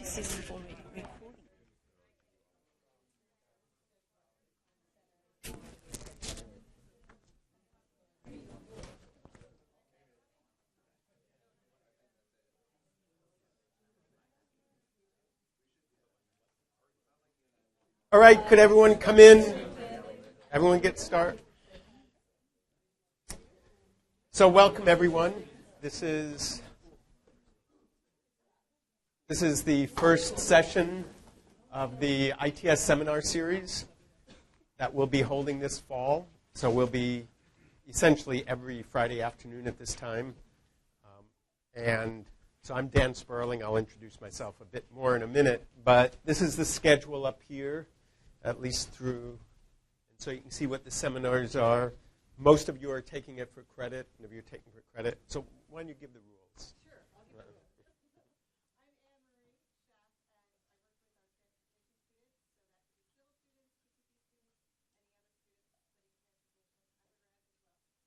This is for recording. All right, could everyone come in? Everyone get started? So welcome everyone. This is the first session of the ITS seminar series that we'll be holding this fall. So we'll be essentially every Friday afternoon at this time. And so I'm Dan Sperling. I'll introduce myself a bit more in a minute. But this is the schedule up here, at least through, and so you can see what the seminars are. Most of you are taking it for credit, and if you're taking it for credit, so why don't you give the rules? Sure. I'll give the rules. I'm Anne-Marie Schaff, and I work with our TTP students, any other students, study cancer solutions. I'm the rest as well. My office is right,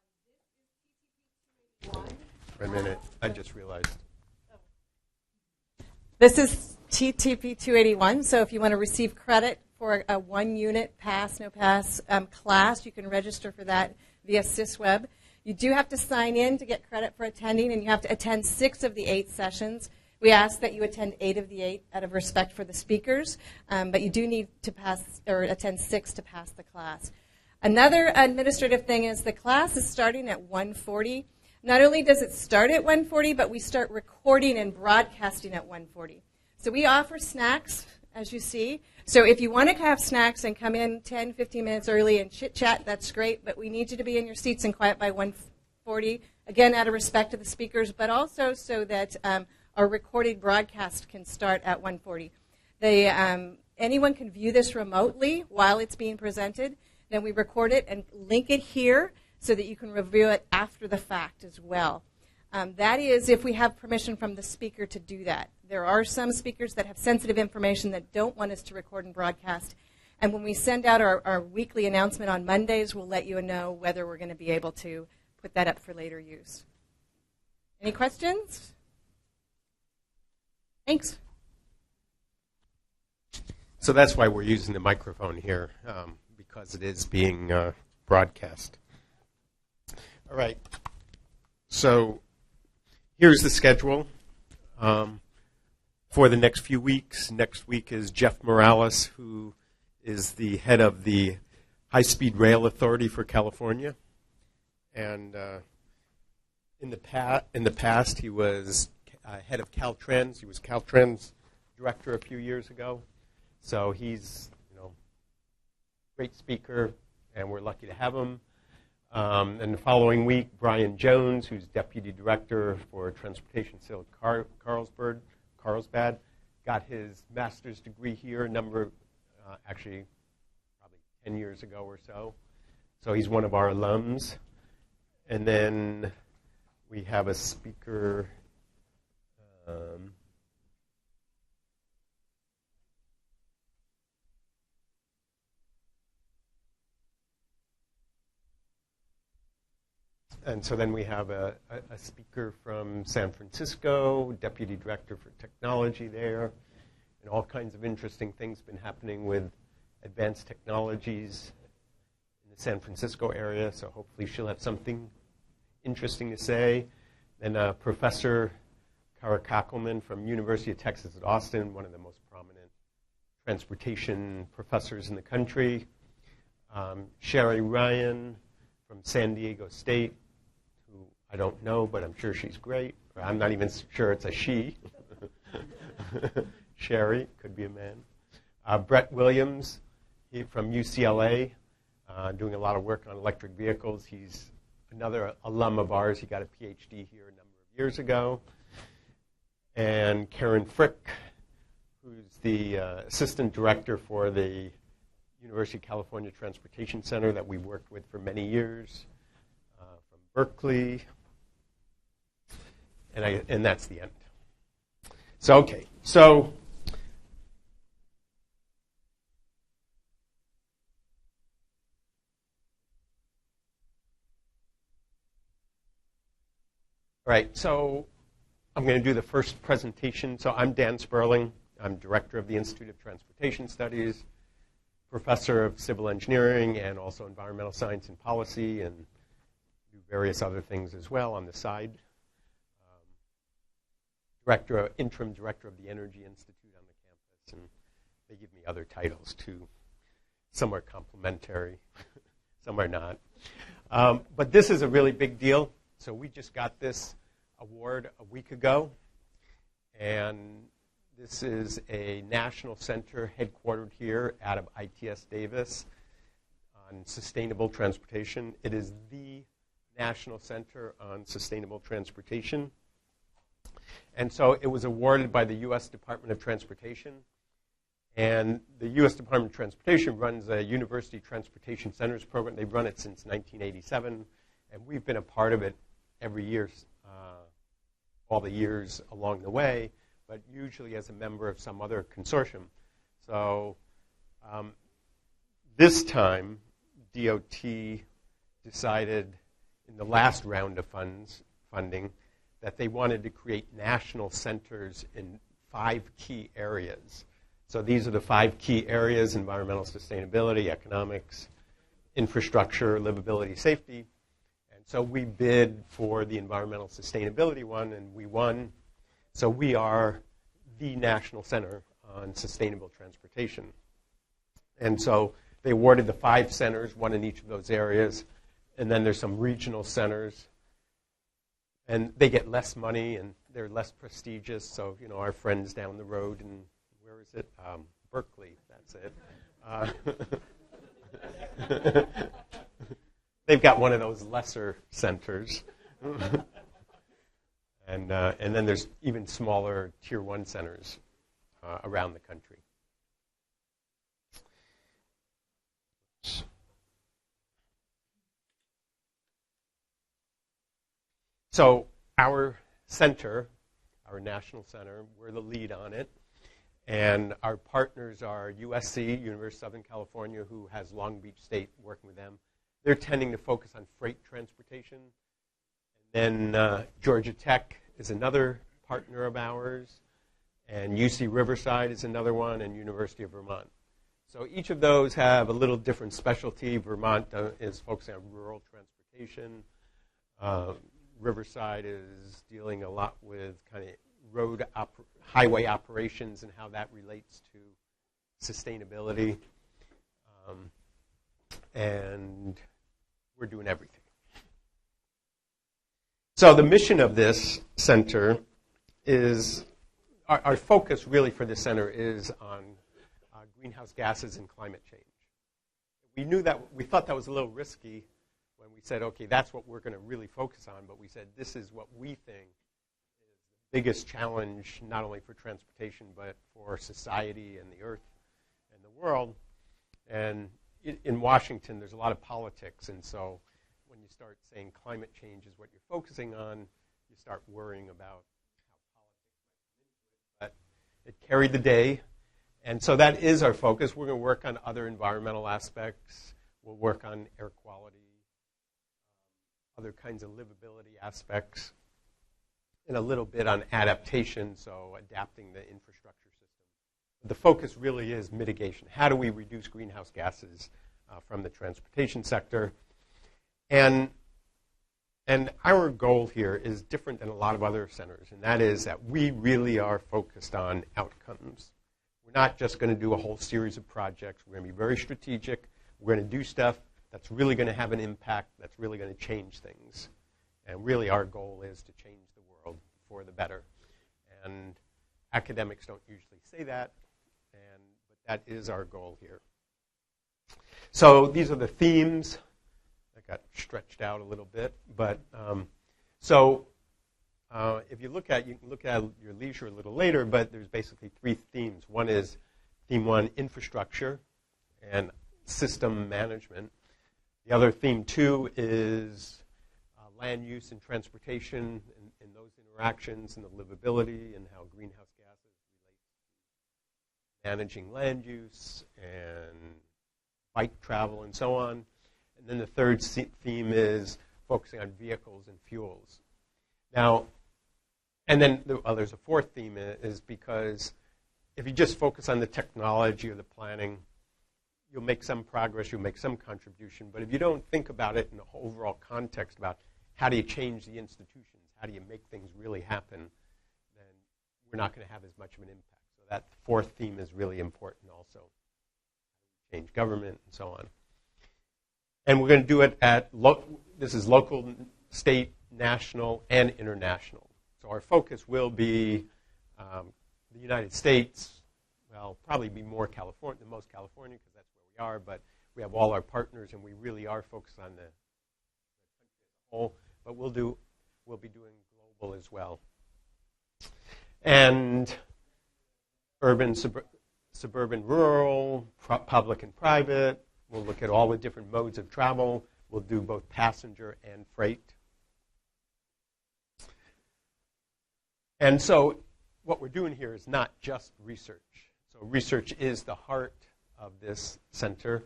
the first floor to the right when you walk in this building. Wait a minute, I just realized. This is TTP 281, so if you want to receive credit for a one-unit pass, no pass class, you can register for that via SysWeb. You do have to sign in to get credit for attending, and you have to attend 6 of the 8 sessions. We ask that you attend 8 of the 8 out of respect for the speakers, but you do need to pass or attend 6 to pass the class. Another administrative thing is the class is starting at 1:40. Not only does it start at 1:40, but we start recording and broadcasting at 1:40. So we offer snacks, as you see. So if you want to have snacks and come in 10, 15 minutes early and chit-chat, that's great, but we need you to be in your seats and quiet by 1:40, again, out of respect to the speakers, but also so that our recorded broadcast can start at 1:40. Anyone can view this remotely while it's being presented. Then we record it and link it here so that you can review it after the fact as well. That is if we have permission from the speaker to do that. There are some speakers that have sensitive information that don't want us to record and broadcast. And when we send out our weekly announcement on Mondays, we'll let you know whether we're going to be able to put that up for later use. Any questions? Thanks. So that's why we're using the microphone here, because it is being broadcast. All right. So here's the schedule for the next few weeks. Next week is Jeff Morales, who is the head of the High-Speed Rail Authority for California. And in the past, he was head of Caltrans. He was Caltrans director a few years ago. So he's, a great speaker, and we're lucky to have him. And the following week, Brian Jones, who's deputy director for Transportation Facility Carlsbad, got his master's degree here actually probably 10 years ago or so. So he's one of our alums. And then we have a speaker. And so then we have a speaker from San Francisco, deputy director for technology there, and all kinds of interesting things been happening with advanced technologies in the San Francisco area, so hopefully she'll have something interesting to say. Then Professor Kara Kachelman from University of Texas at Austin, one of the most prominent transportation professors in the country. Sherry Ryan from San Diego State, who I don't know, but I'm sure she's great. I'm not even sure it's a she. Sherry, could be a man. Brett Williams from UCLA, doing a lot of work on electric vehicles. He's another alum of ours. He got a PhD here a number of years ago. And Karen Frick, who's the assistant director for the University of California Transportation Center that we worked with for many years, from Berkeley. And that's the end. So, okay. So, All right, so I'm going to do the first presentation. So I'm Dan Sperling. I'm director of the Institute of Transportation Studies, professor of civil engineering and also environmental science and policy, and do various other things as well on the side. Interim director of the Energy Institute on the campus, and they give me other titles too. Some are complimentary, some are not. But this is a really big deal. So we just got this award a week ago, and this is a national center headquartered here out of ITS Davis on sustainable transportation. It is the National Center on Sustainable Transportation. And so it was awarded by the U.S. Department of Transportation. And the U.S. Department of Transportation runs a University Transportation Centers program. They've run it since 1987, and we've been a part of it every year, all the years along the way, but usually as a member of some other consortium. So this time, DOT decided in the last round of funding that they wanted to create national centers in 5 key areas. So these are the 5 key areas: environmental sustainability, economics, infrastructure, livability, safety. And so we bid for the environmental sustainability one, and we won. So we are the National Center on Sustainable Transportation. And so they awarded the 5 centers, one in each of those areas. And then there's some regional centers. And they get less money, and they're less prestigious. So, you know, our friends down the road, and where is it? Berkeley, that's it. They've got one of those lesser centers. And then there's even smaller Tier 1 centers around the country. So our center, our national center, we're the lead on it. And our partners are USC, University of Southern California, who has Long Beach State working with them. They're tending to focus on freight transportation. And then Georgia Tech is another partner of ours. And UC Riverside is another one, and University of Vermont. So each of those have a little different specialty. Vermont is focusing on rural transportation. Riverside is dealing a lot with kind of highway operations and how that relates to sustainability. And we're doing everything. So the mission of this center is, our focus really for this center is on greenhouse gases and climate change. We thought that was a little risky when we said, okay, that's what we're going to really focus on, but we said this is what we think is the biggest challenge, not only for transportation, but for society and the earth and the world. And in Washington, there's a lot of politics, and so when you start saying climate change is what you're focusing on, you start worrying about how politics might come into it. But it carried the day, and so that is our focus. We're going to work on other environmental aspects. We'll work on air quality, other kinds of livability aspects, and a little bit on adaptation, so adapting the infrastructure system. The focus really is mitigation. How do we reduce greenhouse gases from the transportation sector? And our goal here is different than a lot of other centers, and that is that we really are focused on outcomes. We're not just going to do a whole series of projects. We're going to be very strategic. We're going to do stuff that's really going to have an impact, that's really going to change things. And really our goal is to change the world for the better. And academics don't usually say that, but that is our goal here. So these are the themes. I got stretched out a little bit, but if you can look at your leisure a little later, but there's basically 3 themes. One is theme 1, infrastructure and system management. The other theme 2 is land use and transportation and those interactions and the livability and how greenhouse gases relate to managing land use and bike travel and so on. And then the third theme is focusing on vehicles and fuels. Now, and then there's a fourth theme is because if you just focus on the technology or the planning, you'll make some progress, you'll make some contribution. But if you don't think about it in the overall context about how do you change the institutions, how do you make things really happen, then we're not going to have as much of an impact. So that fourth theme is really important also. Change government and so on. And we're going to do it at, this is local, state, national, and international. So our focus will be the United States. Well, probably be more California, the most California, because that's where we are, but we have all our partners, and we really are focused on the country as a whole. But we'll be doing global as well. And urban, suburban, rural, public and private. We'll look at all the different modes of travel. We'll do both passenger and freight. And so what we're doing here is not just research. So research is the heart of this center.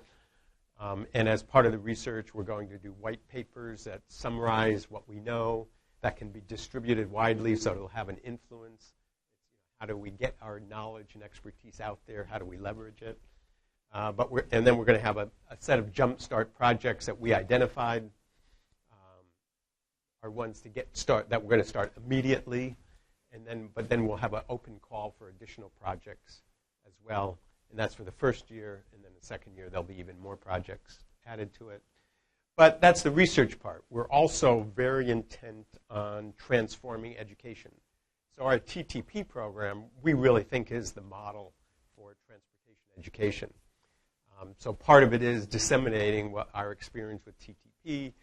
And as part of the research, we're going to do white papers that summarize what we know, that can be distributed widely so it'll have an influence. How do we get our knowledge and expertise out there? How do we leverage it? And then we're going to have a set of jumpstart projects that we identified are ones to that we're going to start immediately. But then we'll have an open call for additional projects as well. And that's for the first year. And then the second year, there'll be even more projects added to it. But that's the research part. We're also very intent on transforming education. So our TTP program, we really think is the model for transportation education. So part of it is disseminating our experience with TTP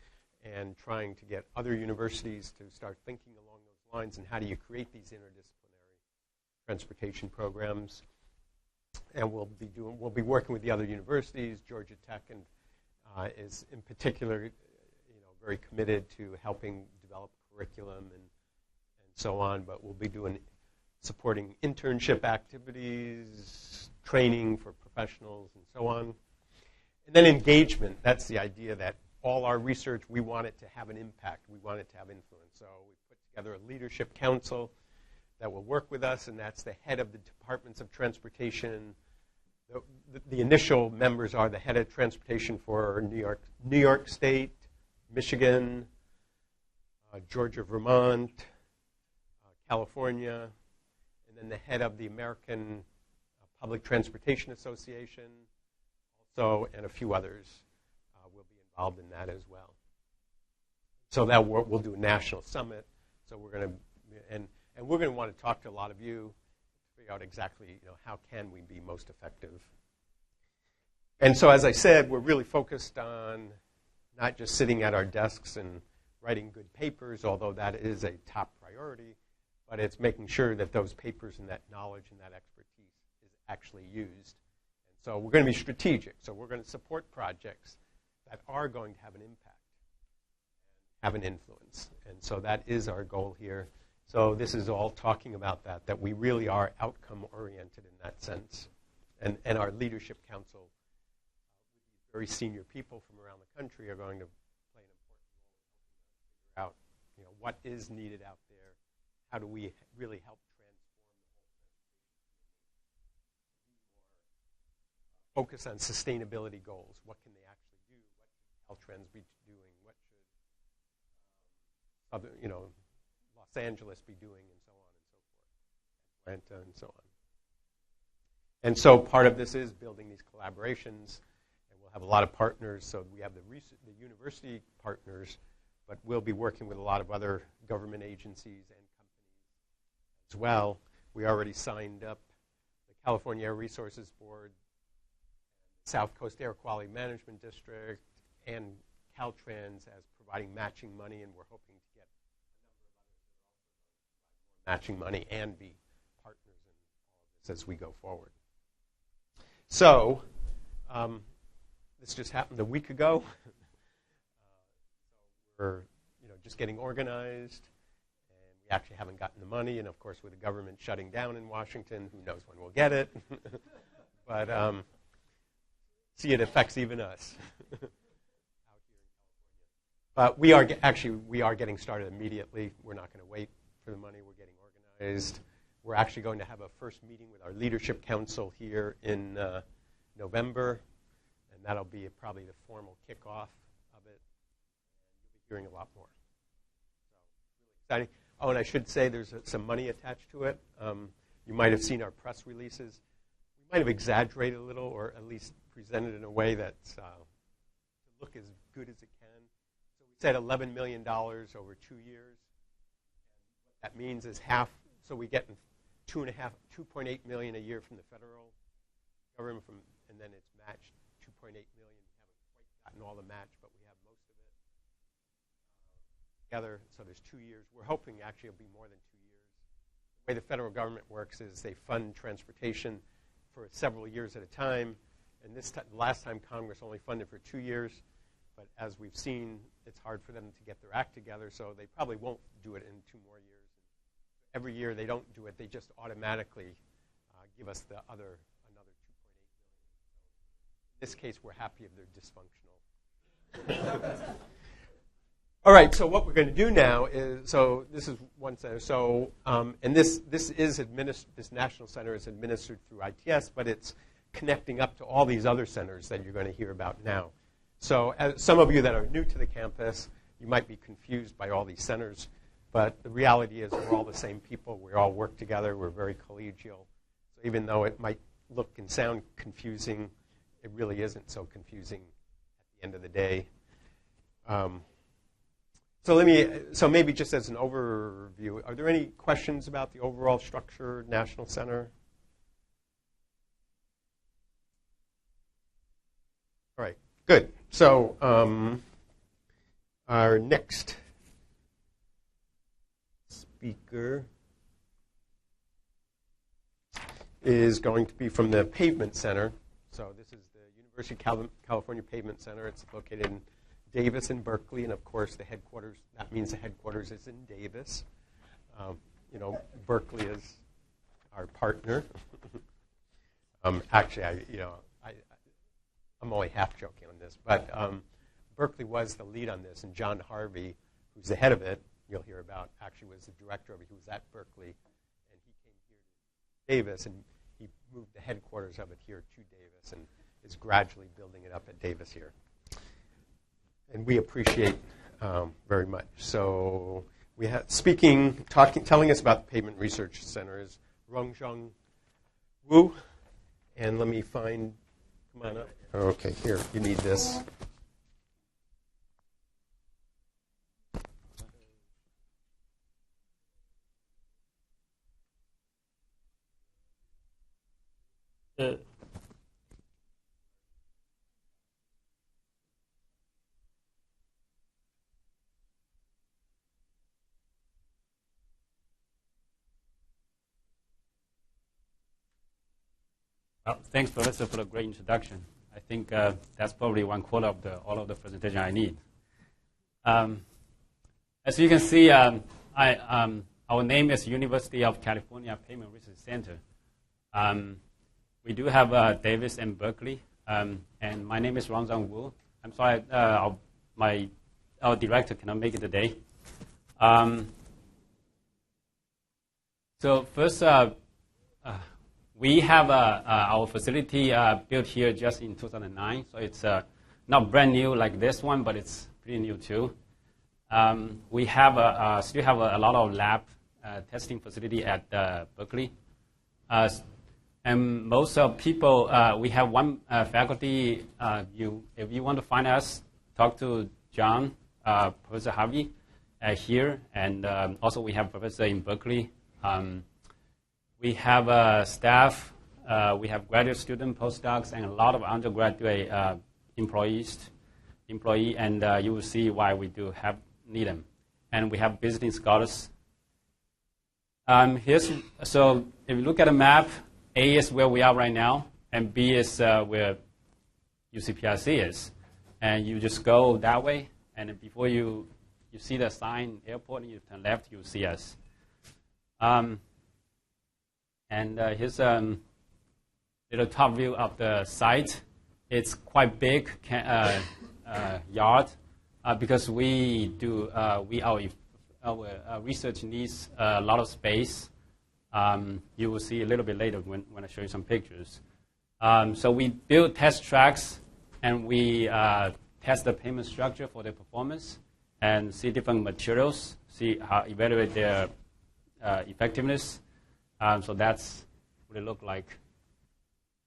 and trying to get other universities to start thinking along those lines and how do you create these interdisciplinary transportation programs. And we'll be working with the other universities. Georgia Tech is in particular, very committed to helping develop curriculum and so on. But we'll be supporting internship activities, training for professionals, and so on. And then engagement. That's the idea that all our research, we want it to have an impact. We want it to have influence. So we put together a leadership council that will work with us, and that's the head of the departments of transportation. The initial members are the head of transportation for New York State, Michigan, Georgia, Vermont, California, and then the head of the American Public Transportation Association, also, and a few others will be involved in that as well. So that we'll do a national summit. So we're going to and we're going to want to talk to a lot of you to figure out exactly how can we be most effective. And so, as I said, we're really focused on not just sitting at our desks and writing good papers, although that is a top priority, but it's making sure that those papers and that knowledge and that expertise is actually used. And so we're going to be strategic. So we're going to support projects that are going to have an impact, have an influence. And so that is our goal here. So this is all talking about that we really are outcome-oriented in that sense. And our leadership council, very senior people from around the country, are going to play an important role in figure out what is needed out there. How do we really help transform the whole focus on sustainability goals? What can they actually do? What should Caltrans be doing? What should Los Angeles be doing, and so on and so forth, Atlanta and so on. And so part of this is building these collaborations, and we'll have a lot of partners. So we have the university partners, but we'll be working with a lot of other government agencies and companies as well. We already signed up the California Air Resources Board, South Coast Air Quality Management District, and Caltrans as providing matching money, and we're hoping to get a number of others that are also matching money and be partners in all of this as we go forward. So this just happened a week ago. So we're just getting organized, and we actually haven't gotten the money. And of course, with the government shutting down in Washington, who knows when we'll get it? But see, it affects even us out here in California. But we are getting started immediately. We're not going to wait for the money. We're getting organized. We're actually going to have a first meeting with our leadership council here in November, and that'll be probably the formal kickoff of it. You'll be hearing a lot more. So, really exciting. Oh, and I should say there's some money attached to it. You might have seen our press releases. We might have exaggerated a little, or at least presented in a way that's to look as good as it can. So we said $11 million over 2 years. What that means is half. So we get $2.8 million a year from the federal government, and then it's matched $2.8 million. We haven't quite gotten all the match, but we have most of it together. So there's 2 years. We're hoping actually it'll be more than 2 years. The way the federal government works is they fund transportation for several years at a time. And last time Congress only funded for 2 years. But as we've seen, it's hard for them to get their act together, so they probably won't do it in 2 more years. Every year they don't do it, they just automatically give us another $2.8 million. In this case, we're happy if they're dysfunctional. All right, so what we're going to do now is, so this is one center. So, and this national center is administered through ITS, but it's connecting up to all these other centers that you're going to hear about now. So as some of you that are new to the campus, you might be confused by all these centers, but the reality is we're all the same people. We all work together. We're very collegial. So even though it might look and sound confusing, it really isn't so confusing at the end of the day. So maybe just as an overview, are there any questions about the overall structure, National Center? All right, good. So our next speaker is going to be from the Pavement Center. So this is the University of California Pavement Center. It's located in Davis and Berkeley, and of course the headquarters, that means the headquarters is in Davis. Berkeley is our partner. Actually, I'm only half joking on this, but Berkeley was the lead on this, and John Harvey, who's the head of it, you'll hear about, actually was the director of it. He was at Berkeley, and he came here to Davis, and he moved the headquarters of it here to Davis, and is gradually building it up at Davis here. And we appreciate very much. So we have telling us about the Pavement Research Center is Rongjung Wu, and let me find. Come on up. Okay, here, you need this. Well, thanks, Professor, for the great introduction. I think that's probably 1/4 of all of the presentation I need. As you can see, our name is University of California Pavement Research Center. We do have Davis and Berkeley, and my name is Rongjung Wu. I'm sorry, our director cannot make it today. So first, we have our facility built here just in 2009, so it's not brand new like this one, but it's pretty new too. We have still have a lot of lab testing facility at Berkeley, and most of people we have one faculty. If you want to find us, talk to John, Professor Harvey here, and also we have professor in Berkeley. We have staff, we have graduate student, postdocs, and a lot of undergraduate employee, and you will see why we do need them. And we have visiting scholars. So if you look at the map, A is where we are right now, and B is where UCPRC is. And you just go that way, and before you see the sign, airport, and you turn left, you'll see us. And here's a little top view of the site. It's quite big yard. because we do our research needs a lot of space. You will see a little bit later when I show you some pictures. So we build test tracks, and we test the payment structure for their performance and see different materials, evaluate their effectiveness. So that's what it look like.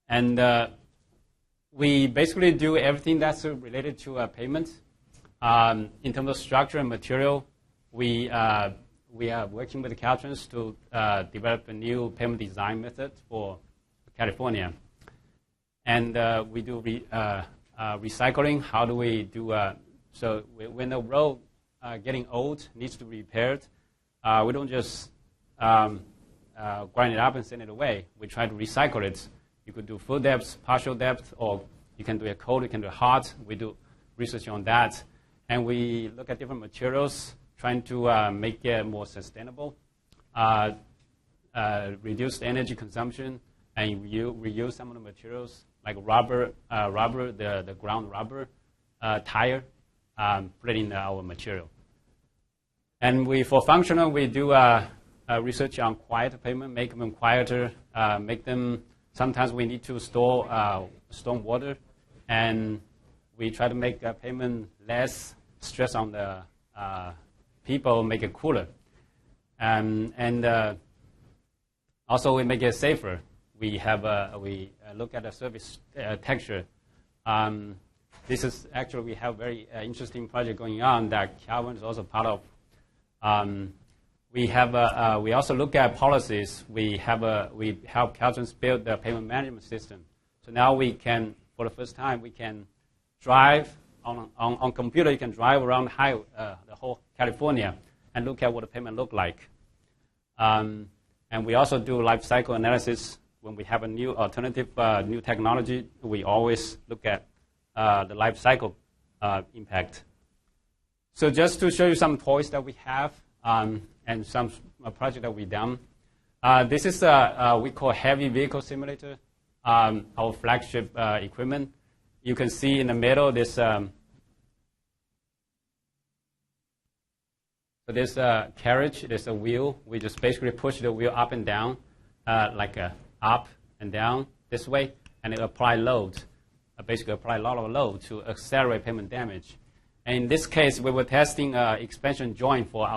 And we basically do everything that's related to payment. In terms of structure and material, we are working with the Caltrans to develop a new payment design method for California. And we do recycling. How do we do so when the road getting old, needs to be repaired, we don't just grind it up and send it away. We try to recycle it. You could do full depth, partial depth, or you can do a cold, you can do a hot. We do research on that. And we look at different materials, trying to make it more sustainable, reduce energy consumption, and reuse some of the materials like rubber, the ground rubber, tire, put it in our material. And for functional, we do research on quiet payment, make them quieter, make them, sometimes we need to store storm water, and we try to make payment less stress on the people, make it cooler. And also we make it safer. We look at the service texture. This is actually, we have very interesting project going on that Calvin is also part of. We also look at policies. We help Caltrans build the payment management system. So now we can, for the first time, we can drive on computer. You can drive around the whole California and look at what the payment look like. And we also do life cycle analysis. When we have a new alternative, new technology, we always look at the life cycle impact. So just to show you some toys that we have and some project that we've done. This is we call heavy vehicle simulator, our flagship equipment. You can see in the middle this there's a carriage, there's a wheel. We just basically push the wheel up and down, like up and down this way, and it apply load, basically apply a lot of load to accelerate payment damage. And in this case, we were testing expansion joint for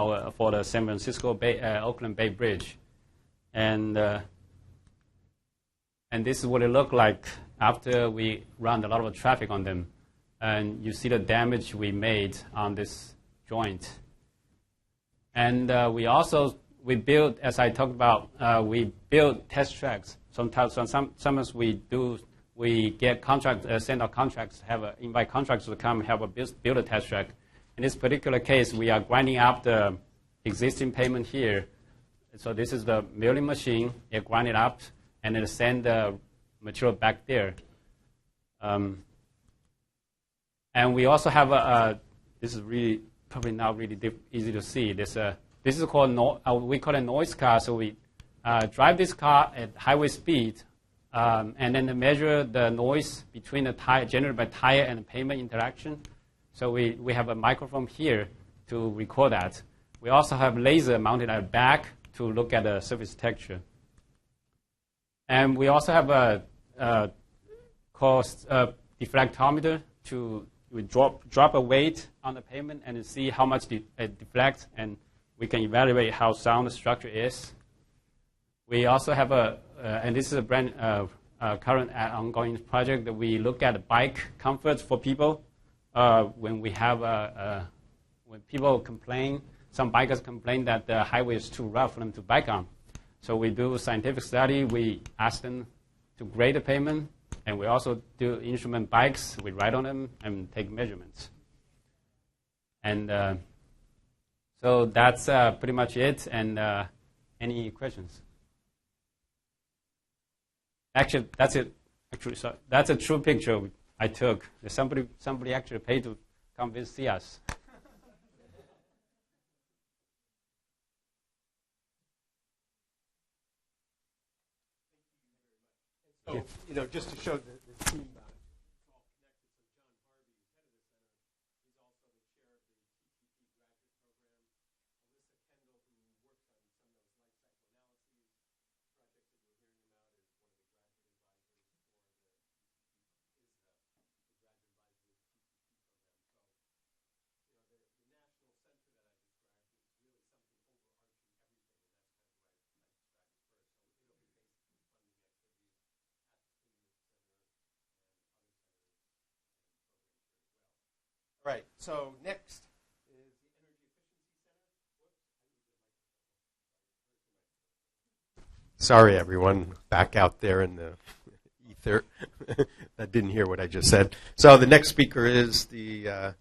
the San Francisco Bay, Oakland Bay Bridge, and this is what it looked like after we run a lot of traffic on them. And you see the damage we made on this joint. And we build, as I talked about, we build test tracks. Sometimes we get send out contracts, invite contractors to come build a test track. In this particular case, we are grinding up the existing payment here. So this is the milling machine. It grind it up, and it send the material back there. And we also have this is really probably not really easy to see. This is called we call it noise car. So we drive this car at highway speed, and then measure the noise between the tire generated by tire and the payment interaction. So we have a microphone here to record that. We also have laser mounted at the back to look at the surface texture. And we also have a deflectometer to drop a weight on the payment and see how much it deflects, and we can evaluate how sound the structure is. We also have and this is a current ongoing project that we look at bike comfort for people. When people complain, some bikers complain that the highway is too rough for them to bike on. So we do scientific study. We ask them to grade the pavement, and we also do instrument bikes. We ride on them and take measurements. And so that's pretty much it. And any questions? Actually, that's it. Actually, so that's a true picture I took. Somebody actually paid to come see us. So, just to show the team, it's all connected. So John Harvey, head of the center, he's also the chair of Right. So next is the Energy Efficiency Center. Sorry, everyone, back out there in the ether that didn't hear what I just said. So the next speaker is Anna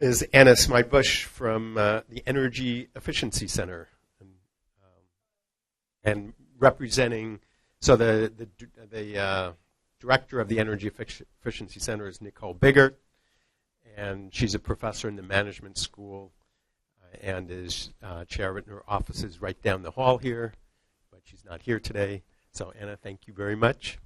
Smybush from the Energy Efficiency Center, and representing. So the director of the Energy Efficiency Center is Nicole Biggert, and she's a professor in the management school and is chair in her office is right down the hall here, but she's not here today. So Anna, thank you very much.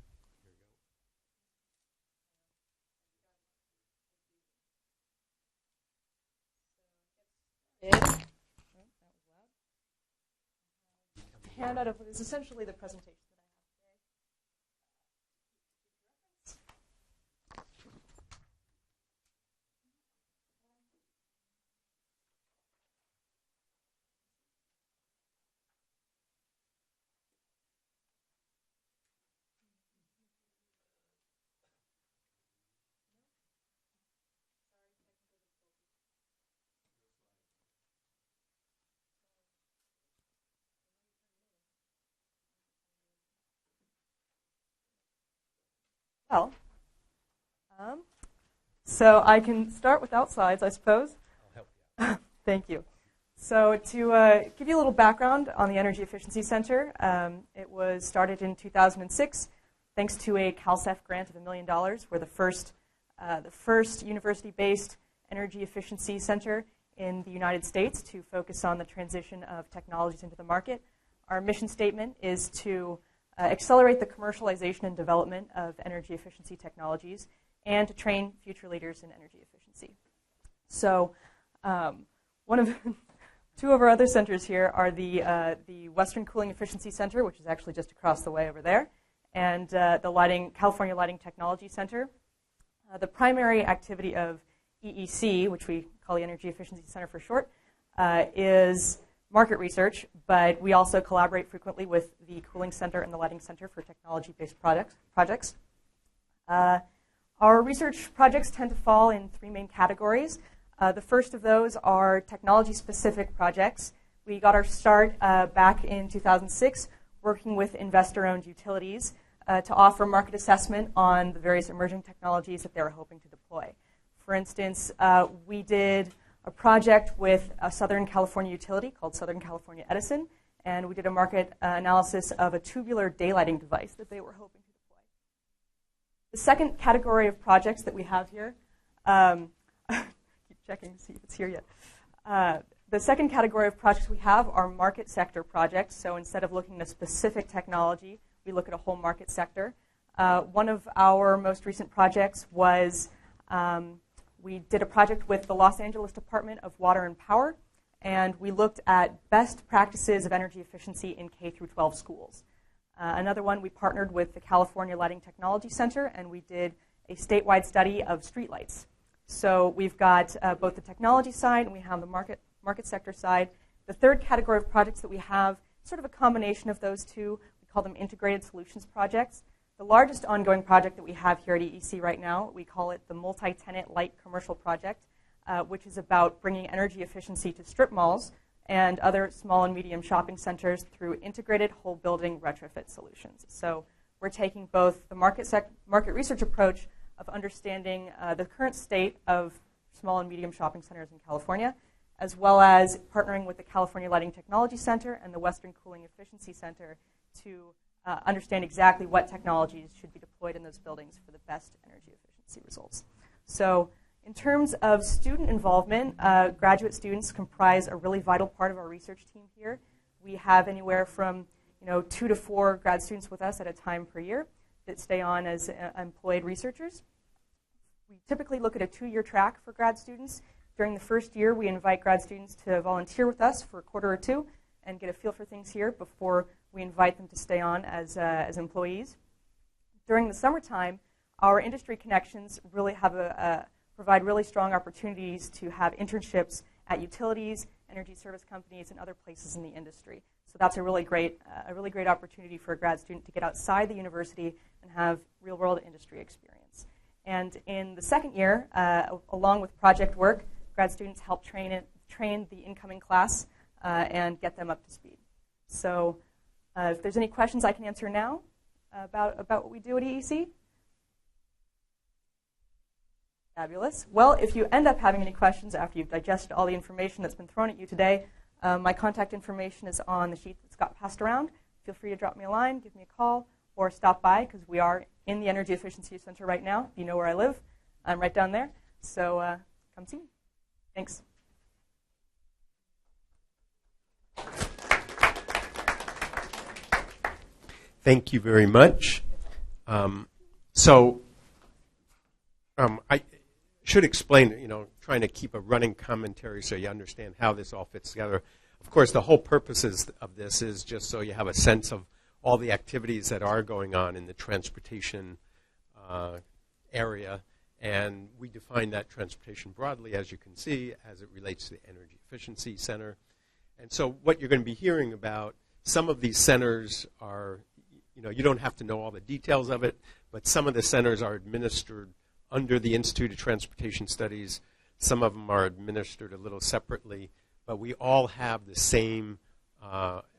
Handout of what is essentially the presentation that I have today. Well, so I can start without slides, I suppose. I'll help you. Thank you. So to give you a little background on the Energy Efficiency Center, it was started in 2006 thanks to a CalCEF grant of $1 million. We're the first university-based energy efficiency center in the United States to focus on the transition of technologies into the market. Our mission statement is to accelerate the commercialization and development of energy efficiency technologies and to train future leaders in energy efficiency. So one of two of our other centers here are the Western Cooling Efficiency Center, which is actually just across the way over there, and the California Lighting Technology Center. The primary activity of EEC, which we call the Energy Efficiency Center for short, is market research, but we also collaborate frequently with the Cooling Center and the Lighting Center for technology-based projects. Our research projects tend to fall in three main categories. The first of those are technology-specific projects. We got our start back in 2006 working with investor-owned utilities to offer market assessment on the various emerging technologies that they were hoping to deploy. For instance, we did a project with a Southern California utility called Southern California Edison, and we did a market analysis of a tubular daylighting device that they were hoping to deploy. The second category of projects that we have here, keep checking to see if it's here yet. The second category of projects we have are market sector projects. So instead of looking at a specific technology, we look at a whole market sector. One of our most recent projects was we did a project with the Los Angeles Department of Water and Power, and we looked at best practices of energy efficiency in K through 12 schools. Another one, we partnered with the California Lighting Technology Center, and we did a statewide study of streetlights. So we've got both the technology side and we have the market sector side. The third category of projects that we have, sort of a combination of those two, we call them integrated solutions projects. The largest ongoing project that we have here at EEC right now, we call it the Multi-Tenant Light Commercial Project, which is about bringing energy efficiency to strip malls and other small and medium shopping centers through integrated whole building retrofit solutions. So we're taking both the market research approach of understanding the current state of small and medium shopping centers in California, as well as partnering with the California Lighting Technology Center and the Western Cooling Efficiency Center to understand exactly what technologies should be deployed in those buildings for the best energy efficiency results. So in terms of student involvement, graduate students comprise a really vital part of our research team here. We have anywhere from 2 to 4 grad students with us at a time per year that stay on as employed researchers. We typically look at a 2-year track for grad students. During the first year, we invite grad students to volunteer with us for a quarter or two and get a feel for things here before we invite them to stay on as employees. During the summertime, our industry connections really provide really strong opportunities to have internships at utilities, energy service companies, and other places in the industry. So that's a really great opportunity for a grad student to get outside the university and have real-world industry experience. And in the second year, along with project work, grad students help train the incoming class and get them up to speed. So if there's any questions I can answer now about what we do at EEC. Fabulous. Well, if you end up having any questions after you've digested all the information that's been thrown at you today, my contact information is on the sheet that's got passed around. Feel free to drop me a line, give me a call, or stop by, because we are in the Energy Efficiency Center right now. You know where I live. I'm right down there. So come see me. Thanks. Thank you very much. I should explain, trying to keep a running commentary so you understand how this all fits together. Of course, the whole purpose of this is just so you have a sense of all the activities that are going on in the transportation area. And we define that transportation broadly, as you can see, as it relates to the Energy Efficiency Center. And so what you're going to be hearing about, some of these centers are, you don't have to know all the details of it, but some of the centers are administered under the Institute of Transportation Studies. Some of them are administered a little separately, but we all have the same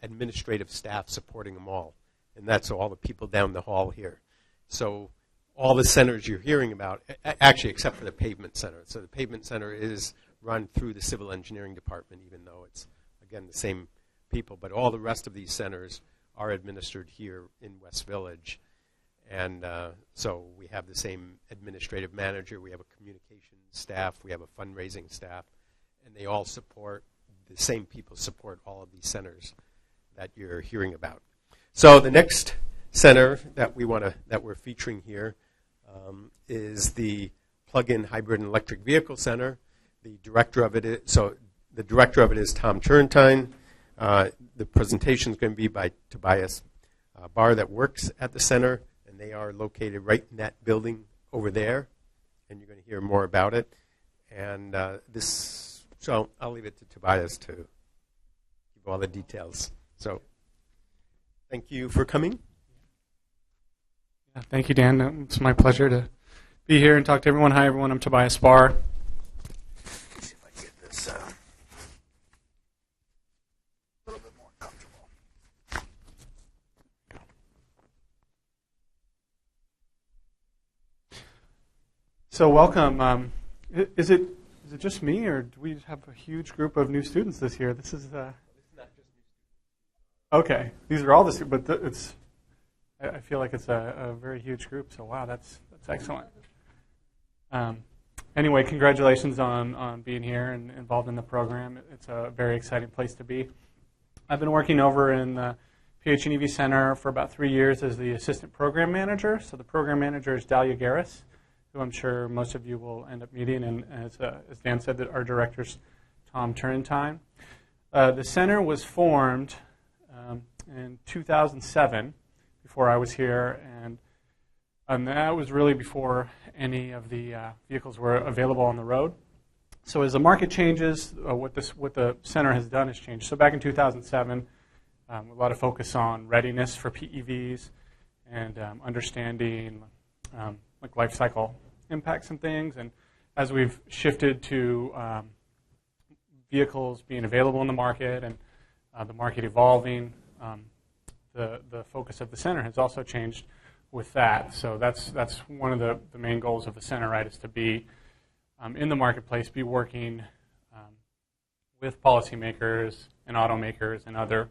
administrative staff supporting them all. And that's all the people down the hall here. So all the centers you're hearing about, actually except for the Pavement Center. So the Pavement Center is run through the Civil Engineering Department, even though it's, again, the same people. But all the rest of these centers are administered here in West Village. And so we have the same administrative manager, we have a communications staff, we have a fundraising staff, and they all support, the same people support all of these centers that you're hearing about. So the next center that we're featuring here is the Plug-in Hybrid and Electric Vehicle Center. The director of it is Tom Turrentine. The presentation is going to be by Tobias Barr that works at the center. They are located right in that building over there, and you're going to hear more about it. And so I'll leave it to Tobias to give all the details. So thank you for coming. Yeah, thank you, Dan. It's my pleasure to be here and talk to everyone. Hi, everyone. I'm Tobias Barr. Let's see if I can get this a little bit more comfortable. So welcome. Is it just me, or do we have a huge group of new students this year? This is okay. These are all the students, but it's. I feel like it's a very huge group. So wow, that's excellent. Anyway, congratulations on being here and involved in the program. It's a very exciting place to be. I've been working over in the PH&EV Center for about 3 years as the assistant program manager. So the program manager is Dahlia Garris, who I'm sure most of you will end up meeting, and as Dan said, that our director's Tom Turrentine. The center was formed in 2007, before I was here, and that was really before any of the vehicles were available on the road. So as the market changes, what the center has done has changed. So back in 2007, a lot of focus on readiness for PEVs and understanding like life cycle impacts and things. And as we've shifted to vehicles being available in the market and the market evolving, the focus of the center has also changed with that. So that's one of the main goals of the center, right, is to be in the marketplace, be working with policymakers and automakers and other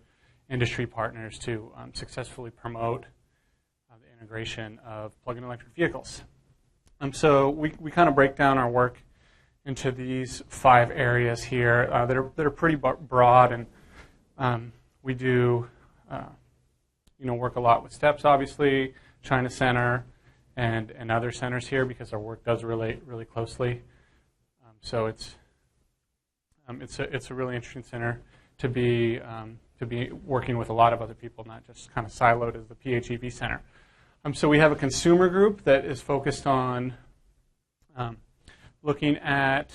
industry partners to successfully promote the integration of plug-in electric vehicles. So we kind of break down our work into these 5 areas here that are pretty broad, and we do work a lot with STEPS, obviously, China Center, and other centers here because our work does relate really closely. So it's a really interesting center to be working with a lot of other people, not just kind of siloed as the PHEV Center. So we have a consumer group that is focused on looking at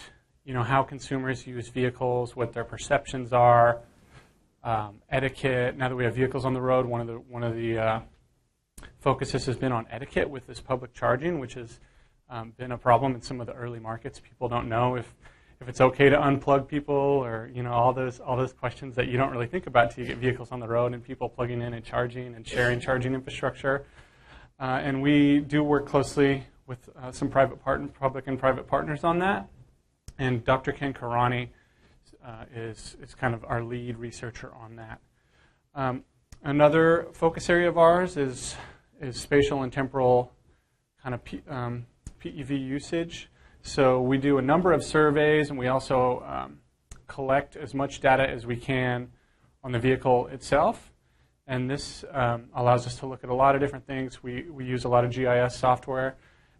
how consumers use vehicles, what their perceptions are, etiquette. Now that we have vehicles on the road, one of the focuses has been on etiquette with this public charging, which is been a problem in some of the early markets. People don't know if it's okay to unplug people, or all those questions that you don't really think about until you get vehicles on the road and people plugging in and charging and sharing charging infrastructure. And we do work closely with some public and private partners on that. And Dr. Ken Karani is kind of our lead researcher on that. Another focus area of ours is spatial and temporal kind of PEV usage. So we do a number of surveys, and we also collect as much data as we can on the vehicle itself. And this allows us to look at a lot of different things. We use a lot of GIS software,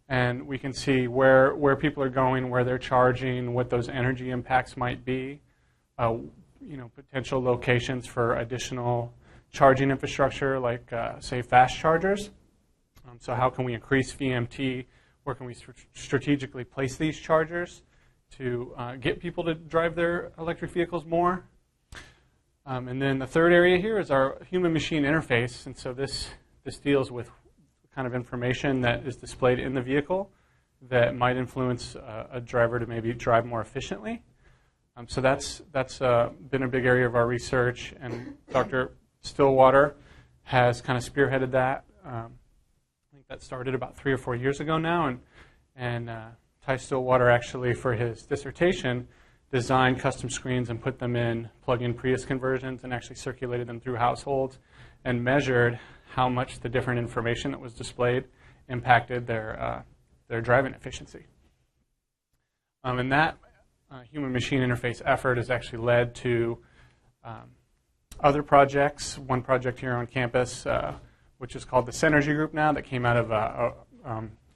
and we can see where people are going, where they're charging, what those energy impacts might be, potential locations for additional charging infrastructure, like, say, fast chargers. So how can we increase VMT? Where can we strategically place these chargers to get people to drive their electric vehicles more? And then the third area here is our human-machine interface. And so this deals with kind of information that is displayed in the vehicle that might influence a driver to maybe drive more efficiently. So that's been a big area of our research, and Dr. Stillwater has kind of spearheaded that. I think that started about 3 or 4 years ago now, and Ty Stillwater actually, for his dissertation, designed custom screens and put them in plug-in Prius conversions and actually circulated them through households and measured how much the different information that was displayed impacted their driving efficiency. And that human-machine interface effort has actually led to other projects. One project here on campus, which is called the Synergy Group now, that came out of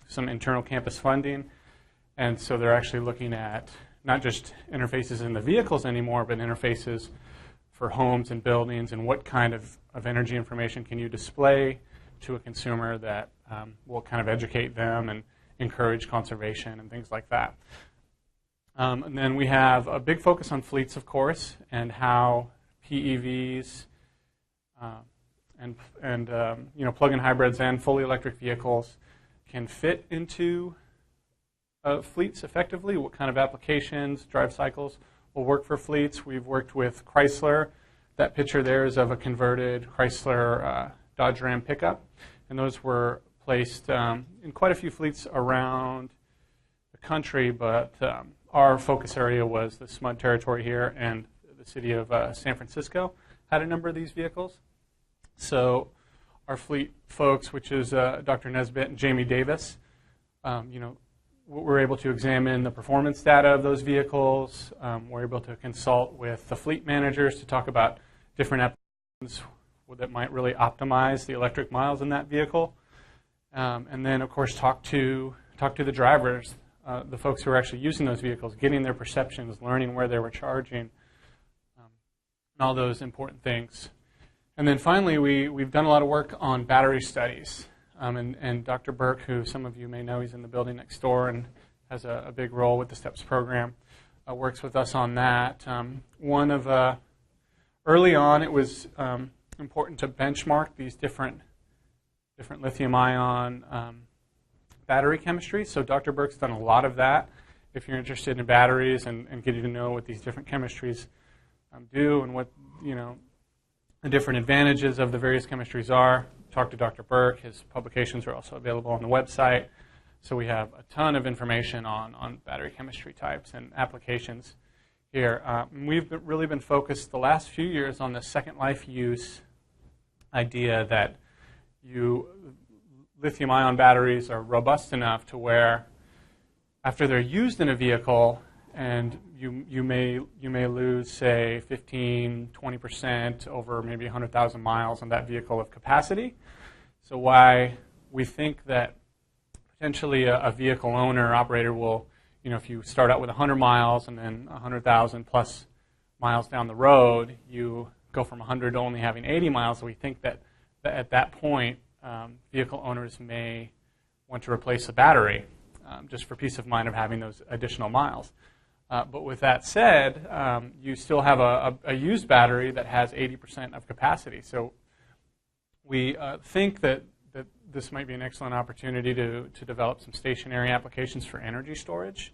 some internal campus funding. And so they're actually looking at not just interfaces in the vehicles anymore, but interfaces for homes and buildings, and what kind of energy information can you display to a consumer that will kind of educate them and encourage conservation and things like that. And then we have a big focus on fleets, of course, and how PEVs and plug-in hybrids and fully electric vehicles can fit into fleets effectively. What kind of applications, drive cycles will work for fleets. We've worked with Chrysler. That picture there is of a converted Chrysler Dodge Ram pickup, and those were placed in quite a few fleets around the country, but our focus area was the SMUD territory here, and the city of San Francisco had a number of these vehicles. So our fleet folks, which is Dr. Nesbitt and Jamie Davis, we're able to examine the performance data of those vehicles. We're able to consult with the fleet managers to talk about different applications that might really optimize the electric miles in that vehicle. And then, of course, talk to the drivers, the folks who are actually using those vehicles, getting their perceptions, learning where they were charging, and all those important things. And then finally, we've done a lot of work on battery studies. And Dr. Burke, who some of you may know, he's in the building next door and has a big role with the STEPS program, works with us on that. Early on, it was important to benchmark these different lithium-ion battery chemistries. So Dr. Burke's done a lot of that. If you're interested in batteries and getting to know what these different chemistries do and what the different advantages of the various chemistries are, talk to Dr. Burke. His publications are also available on the website. So we have a ton of information on battery chemistry types and applications here. We've really been focused the last few years on the second life use idea that lithium-ion batteries are robust enough to where after they're used in a vehicle, and you may lose, say, 15, 20% over maybe 100,000 miles on that vehicle of capacity. So why we think that potentially a vehicle owner or operator will, if you start out with 100 miles and then 100,000 plus miles down the road, you go from 100 to only having 80 miles. So we think that at that point, vehicle owners may want to replace the battery just for peace of mind of having those additional miles. But with that said, you still have a used battery that has 80% of capacity. So we think that this might be an excellent opportunity to develop some stationary applications for energy storage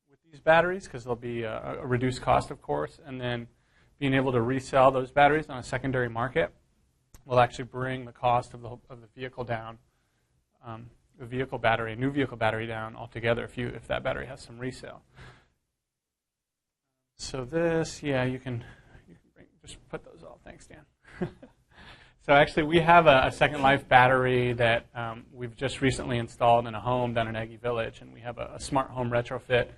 with these batteries, because there'll be a reduced cost, of course, and then being able to resell those batteries on a secondary market will actually bring the cost of the vehicle down, the vehicle battery, new vehicle battery down altogether if that battery has some resale. So this, yeah, you can just put those all. Thanks, Dan. So actually, we have a Second Life battery that we've just recently installed in a home down in Aggie Village, and we have a smart home retrofit,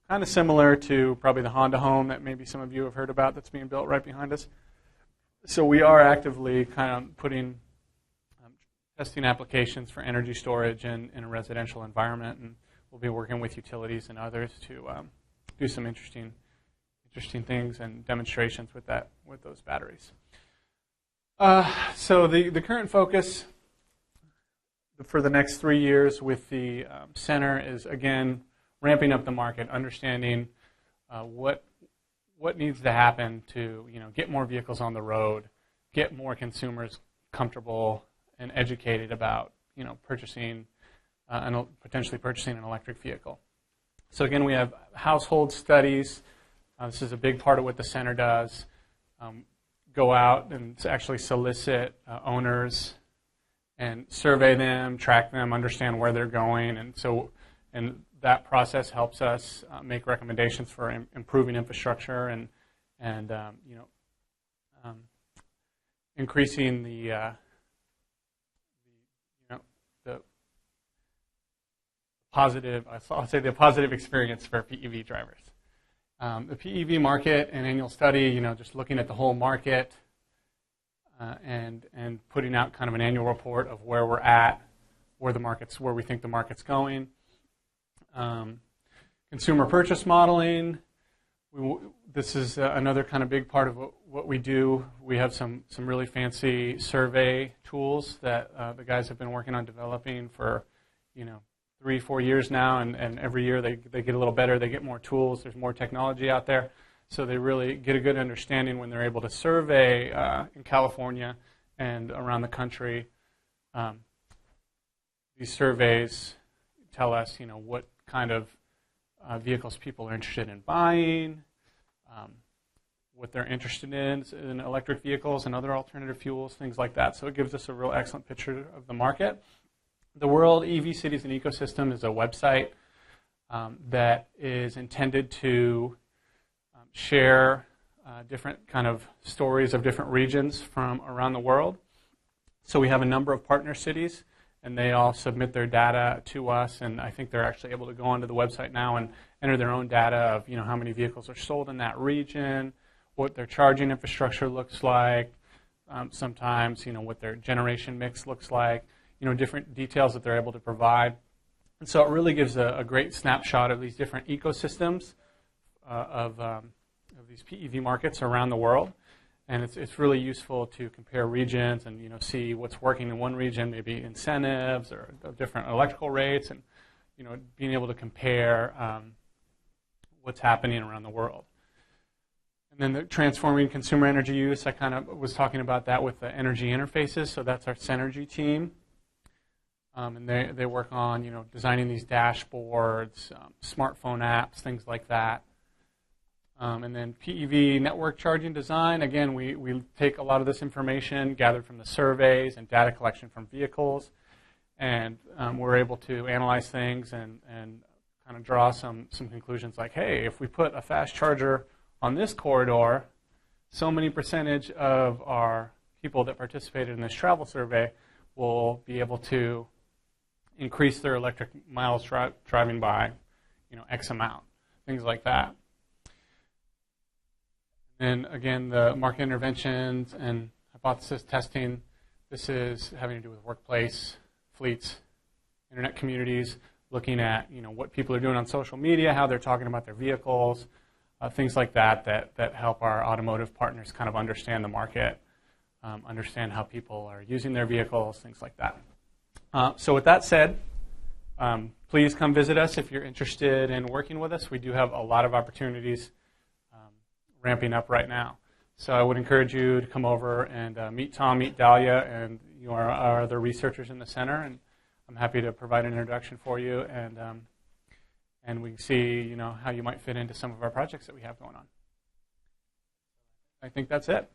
kind of similar to probably the Honda Home that maybe some of you have heard about that's being built right behind us. So we are actively kind of putting, testing applications for energy storage in a residential environment, and we'll be working with utilities and others to do some interesting things and demonstrations with those batteries. So the current focus for the next 3 years with the center is, again, ramping up the market, understanding what needs to happen to get more vehicles on the road, get more consumers comfortable and educated about purchasing and potentially purchasing an electric vehicle. So again, we have household studies. This is a big part of what the center does. Go out and actually solicit owners and survey them, track them, understand where they're going, and that process helps us make recommendations for improving infrastructure and increasing the positive. I'll say the positive experience for PEV drivers. The PEV market, an annual study, just looking at the whole market and putting out kind of an annual report of where we're at, where we think the market's going. Consumer purchase modeling. This is another kind of big part of what we do. We have some really fancy survey tools that the guys have been working on developing for 3-4 years now, and every year they get a little better. They get more tools. There's more technology out there. So they really get a good understanding when they're able to survey in California and around the country. These surveys tell us, what kind of vehicles people are interested in buying, what they're interested in electric vehicles and other alternative fuels, things like that. So it gives us a real excellent picture of the market. The World EV Cities and Ecosystem is a website that is intended to share different kind of stories of different regions from around the world. So we have a number of partner cities, and they all submit their data to us, and I think they're actually able to go onto the website now and enter their own data of how many vehicles are sold in that region, what their charging infrastructure looks like, sometimes what their generation mix looks like, different details that they're able to provide. And so it really gives a great snapshot of these different ecosystems of these PEV markets around the world. And it's really useful to compare regions and see what's working in one region, maybe incentives or different electrical rates, and being able to compare what's happening around the world. And then the transforming consumer energy use, I kind of was talking about that with the energy interfaces. So that's our Synergy team. And they work on designing these dashboards, smartphone apps, things like that. And then PEV network charging design. Again, we take a lot of this information gathered from the surveys and data collection from vehicles, and we're able to analyze things and kind of draw some conclusions like, hey, if we put a fast charger on this corridor, so many percentage of our people that participated in this travel survey will be able to increase their electric miles driving by, X amount, things like that. And again, the market interventions and hypothesis testing, this is having to do with workplace, fleets, internet communities, looking at what people are doing on social media, how they're talking about their vehicles, things like that help our automotive partners kind of understand the market, understand how people are using their vehicles, things like that. So with that said, please come visit us if you're interested in working with us. We do have a lot of opportunities ramping up right now. So I would encourage you to come over and meet Tom, meet Dahlia, and our other researchers in the center. And I'm happy to provide an introduction for you, and we can see how you might fit into some of our projects that we have going on. I think that's it.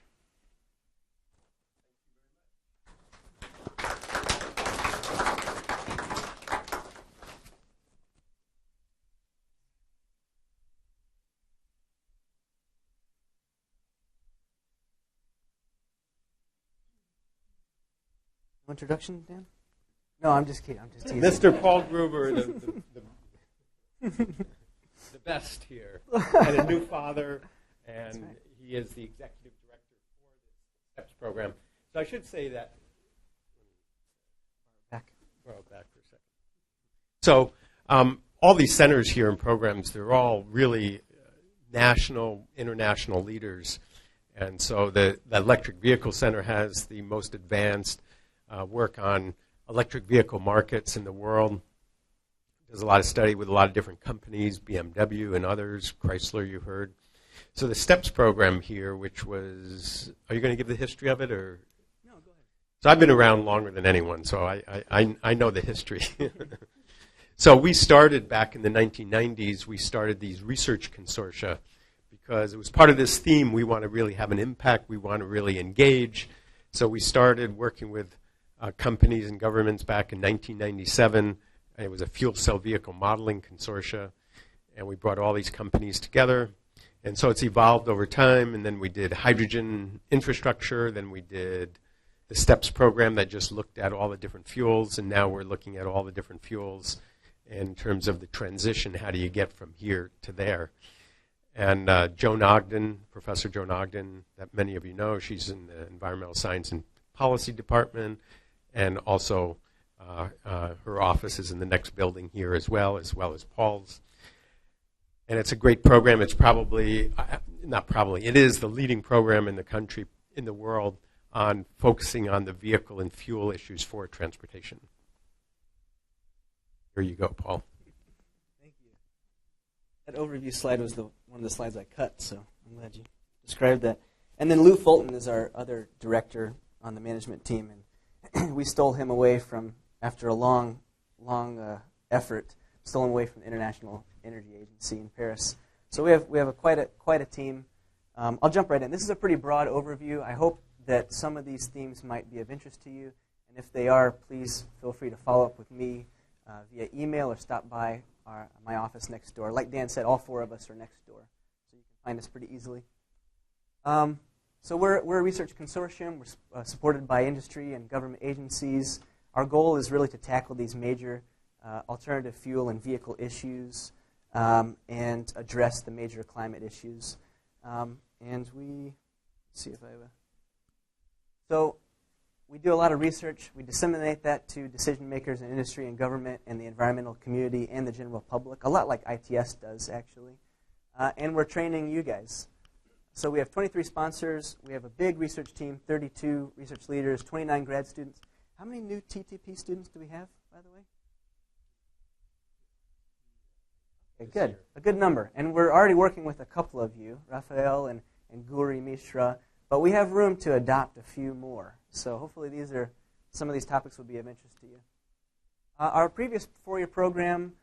Introduction, Dan? No, I'm just kidding. I'm just teasing. Mr. Paul Gruber, the best here, and a new father, and right. He is the executive director for the STEPS program. So I should say that. Back for a second. So all these centers here and programs, they're all really national, international leaders, and so the Electric Vehicle Center has the most advanced work on electric vehicle markets in the world. There's a lot of study with a lot of different companies, BMW and others, Chrysler you heard. So the STEPS program here, which was, are you going to give the history of it? Or? No, go ahead. So I've been around longer than anyone, so I know the history. So we started back in the 1990s, we started these research consortia because it was part of this theme, we want to really have an impact, we want to really engage. So we started working with companies and governments back in 1997. It was a fuel cell vehicle modeling consortia, and we brought all these companies together. And so it's evolved over time, and then we did hydrogen infrastructure, then we did the STEPS program that just looked at all the different fuels, and now we're looking at all the different fuels in terms of the transition, how do you get from here to there. And Joan Ogden, Professor Joan Ogden, that many of you know, she's in the Environmental Science and Policy Department, and also her office is in the next building here as well as Paul's. And it's a great program. It's it is the leading program in the country, in the world, on focusing on the vehicle and fuel issues for transportation. Here you go, Paul. Thank you. That overview slide was one of the slides I cut, so I'm glad you described that. And then Lou Fulton is our other director on the management team, and we stole him away after a long effort, stole him away from the International Energy Agency in Paris. So we have quite a team. I'll jump right in. This is a pretty broad overview. I hope that some of these themes might be of interest to you, and if they are, please feel free to follow up with me via email or stop by my office next door. Like Dan said, all four of us are next door, so you can find us pretty easily. So we're a research consortium. We're supported by industry and government agencies. Our goal is really to tackle these major alternative fuel and vehicle issues and address the major climate issues. And let's see if I have So we do a lot of research. We disseminate that to decision makers in industry and government and the environmental community and the general public, a lot like ITS does, actually. And we're training you guys. So we have 23 sponsors. We have a big research team, 32 research leaders, 29 grad students. How many new TTP students do we have, by the way? Okay, good. A good number. And we're already working with a couple of you, Raphael and Guri Mishra. But we have room to adopt a few more. So hopefully some of these topics will be of interest to you. Our previous four-year program,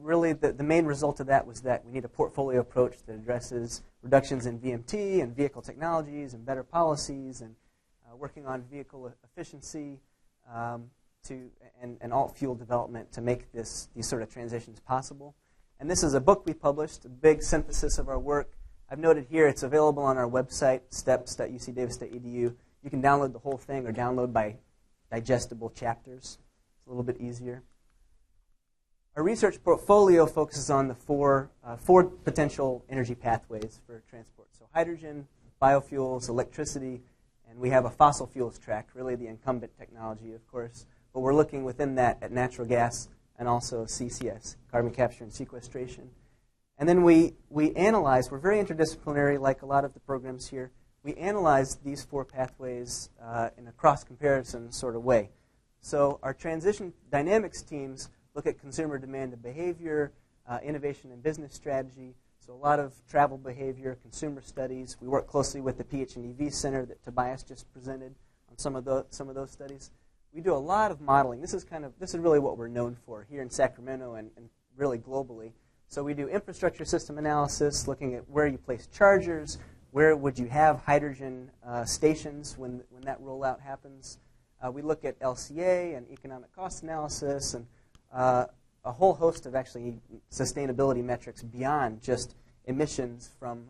really the main result of that was that we need a portfolio approach that addresses reductions in VMT and vehicle technologies and better policies and working on vehicle efficiency and alt fuel development to make these sort of transitions possible. And this is a book we published, a big synthesis of our work. I've noted here it's available on our website, steps.ucdavis.edu. You can download the whole thing or download by digestible chapters. It's a little bit easier. Our research portfolio focuses on the four potential energy pathways for transport. So hydrogen, biofuels, electricity, and we have a fossil fuels track, really the incumbent technology, of course. But we're looking within that at natural gas and also CCS, carbon capture and sequestration. And then we analyze, we're very interdisciplinary like a lot of the programs here. We analyze these four pathways in a cross-comparison sort of way. So our transition dynamics teams look at consumer demand and behavior, innovation and business strategy. So a lot of travel behavior, consumer studies. We work closely with the PH&EV Center that Tobias just presented on some of those studies. We do a lot of modeling. This is really what we're known for here in Sacramento and really globally. So we do infrastructure system analysis, looking at where you place chargers, where would you have hydrogen stations when that rollout happens. We look at LCA and economic cost analysis and a whole host of actually sustainability metrics beyond just emissions from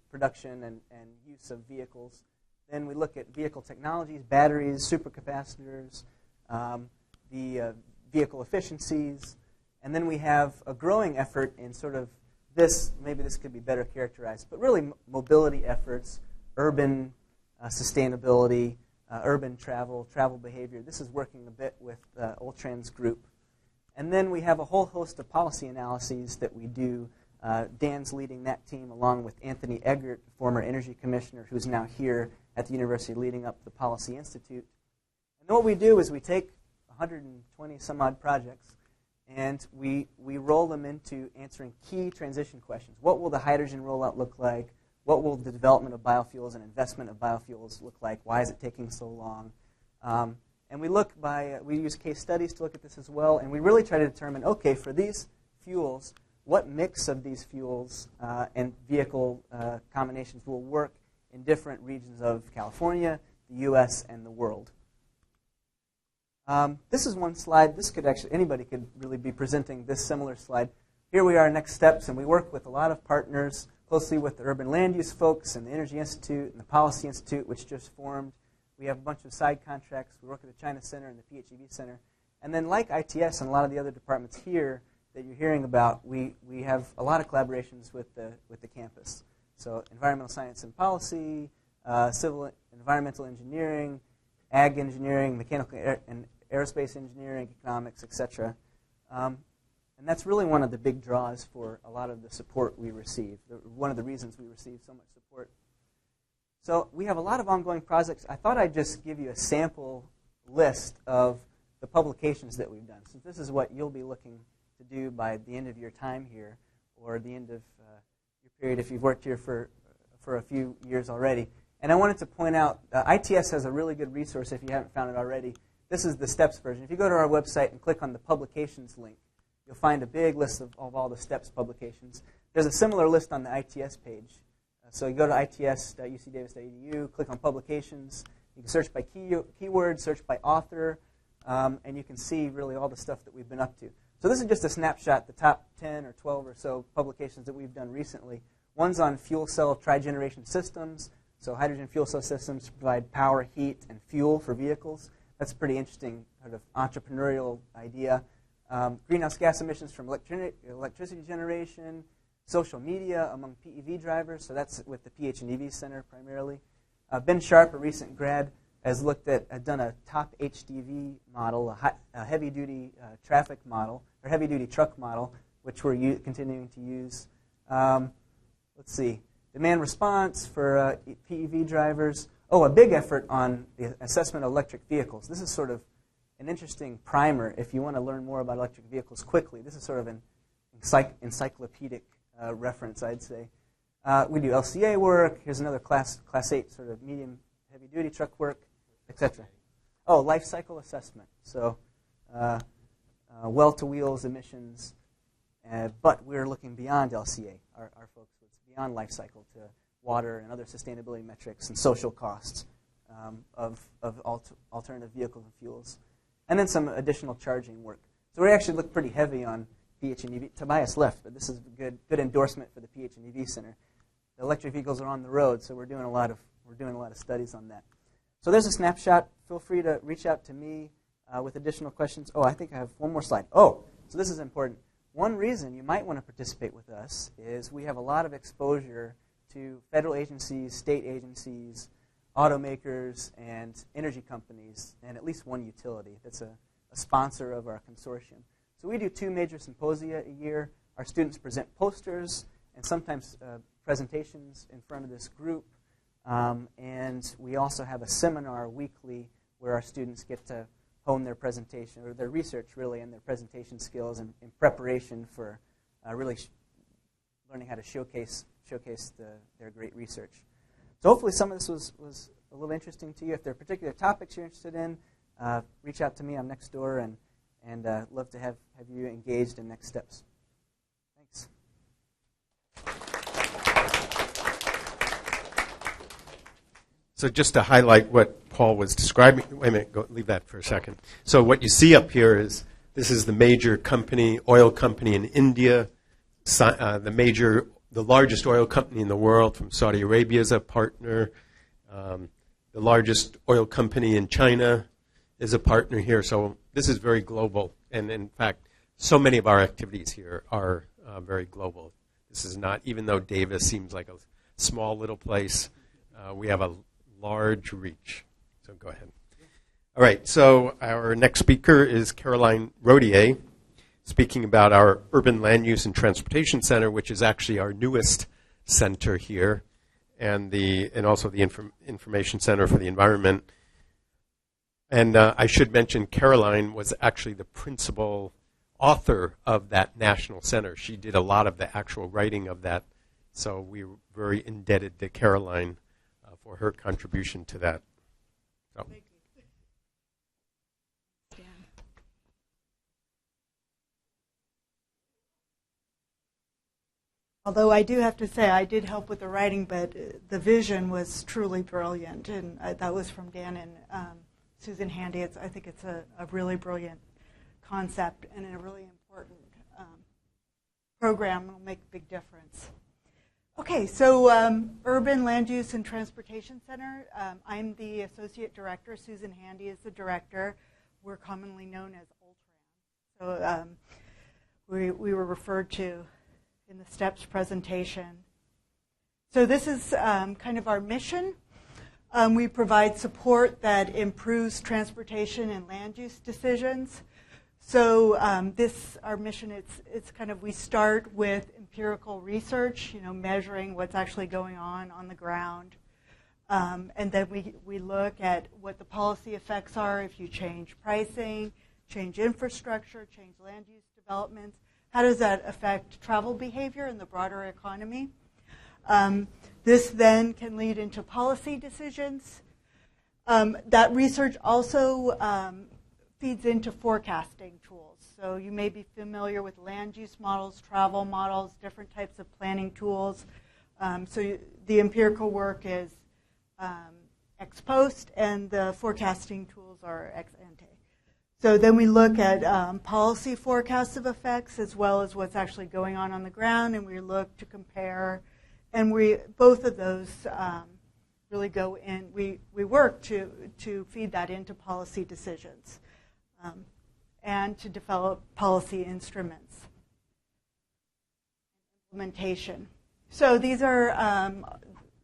production and use of vehicles. Then we look at vehicle technologies, batteries, supercapacitors, the vehicle efficiencies, and then we have a growing effort in sort of this, maybe this could be better characterized, but really mobility efforts, urban sustainability, urban travel behavior. This is working a bit with Ultran's group. And then we have a whole host of policy analyses that we do. Dan's leading that team along with Anthony Eggert, former energy commissioner, who's now here at the university leading up the Policy Institute. And what we do is we take 120 some odd projects and we roll them into answering key transition questions. What will the hydrogen rollout look like? What will the development of biofuels and investment of biofuels look like? Why is it taking so long? And we use case studies to look at this as well, and we really try to determine, okay, for these fuels, what mix of these fuels and vehicle combinations will work in different regions of California, the U.S., and the world. This is one slide. Anybody could really be presenting this similar slide. Here we are, next steps, and we work with a lot of partners, closely with the urban land use folks and the Energy Institute and the Policy Institute, which just formed. We have a bunch of side contracts. We work at the China Center and the PH&EV Center. And then like ITS and a lot of the other departments here that you're hearing about, we have a lot of collaborations with the campus. So environmental science and policy, civil and environmental engineering, ag engineering, mechanical and aerospace engineering, economics, etc. And that's really one of the big draws for a lot of the support we receive, one of the reasons we receive so much support. So we have a lot of ongoing projects. I thought I'd just give you a sample list of the publications that we've done, since this is what you'll be looking to do by the end of your time here, or the end of your period if you've worked here for a few years already. And I wanted to point out, ITS has a really good resource if you haven't found it already. This is the STEPS version. If you go to our website and click on the publications link, you'll find a big list of all the STEPS publications. There's a similar list on the ITS page. So you go to its.ucdavis.edu, click on publications. You can search by keyword, search by author, and you can see really all the stuff that we've been up to. So this is just a snapshot, the top 10 or 12 or so publications that we've done recently. One's on fuel cell trigeneration systems, so hydrogen fuel cell systems to provide power, heat, and fuel for vehicles. That's a pretty interesting sort of entrepreneurial idea. Greenhouse gas emissions from electricity generation, social media among PEV drivers, so that's with the PH&EV Center primarily. Ben Sharp, a recent grad, has done a top HDV model, a heavy-duty traffic model, or heavy-duty truck model, which we're continuing to use. Let's see, demand response for PEV drivers. Oh, a big effort on the assessment of electric vehicles. This is sort of an interesting primer if you want to learn more about electric vehicles quickly. This is sort of an encyclopedic reference, I'd say. We do LCA work. Here's another class 8 sort of medium heavy-duty truck work, etc. Oh, life cycle assessment. So well-to-wheels emissions, but we're looking beyond LCA, our folks. It's beyond life cycle to water and other sustainability metrics and social costs of alternative vehicles and fuels. And then some additional charging work. So we actually look pretty heavy on PH&EV. Tobias left, but this is a good endorsement for the PH&EV Center. The electric vehicles are on the road, so we're doing a lot of studies on that. So there's a snapshot. Feel free to reach out to me with additional questions. Oh, I think I have one more slide. Oh, so this is important. One reason you might want to participate with us is we have a lot of exposure to federal agencies, state agencies, automakers, and energy companies, and at least one utility that's a sponsor of our consortium. So we do 2 major symposia a year. Our students present posters and sometimes presentations in front of this group. And we also have a seminar weekly where our students get to hone their presentation, or their research really, and their presentation skills in preparation for really learning how to showcase their great research. So hopefully some of this was a little interesting to you. If there are particular topics you're interested in, reach out to me. I'm next door, and love to have you engaged in next steps. Thanks. So just to highlight what Paul was describing, wait a minute, leave that for a second. So what you see up here is this is the major company, oil company in India, the largest oil company in the world from Saudi Arabia is a partner. The largest oil company in China is a partner here. So this is very global. And in fact, so many of our activities here are very global. This is not, even though Davis seems like a small little place, we have a large reach. So go ahead. All right, so our next speaker is Caroline Rodier, speaking about our Urban Land Use and Transportation Center, which is actually our newest center here, and also the Information Center for the Environment. And I should mention Caroline was actually the principal author of that national center. She did a lot of the actual writing of that, so we're very indebted to Caroline for her contribution to that. So. Thank you. Although I do have to say I did help with the writing, but the vision was truly brilliant, and that was from Dan and Susan Handy. I think it's a really brilliant concept and a really important program. It'll make a big difference. Okay, so Urban Land Use and Transportation Center. I'm the associate director. Susan Handy is the director. We're commonly known as Ultran. So we were referred to in the STEPS presentation. So this is kind of our mission. We provide support that improves transportation and land use decisions. So our mission, it's kind of, we start with empirical research, measuring what's actually going on the ground. And then we look at what the policy effects are if you change pricing, change infrastructure, change land use developments. How does that affect travel behavior in the broader economy? This then can lead into policy decisions. That research also feeds into forecasting tools. So you may be familiar with land use models, travel models, different types of planning tools. So the empirical work is ex post, and the forecasting tools are ex ante. So then we look at policy forecasts of effects as well as what's actually going on the ground, and we look to compare. And both of those really go in. We work to feed that into policy decisions and to develop policy instruments. Implementation. So these are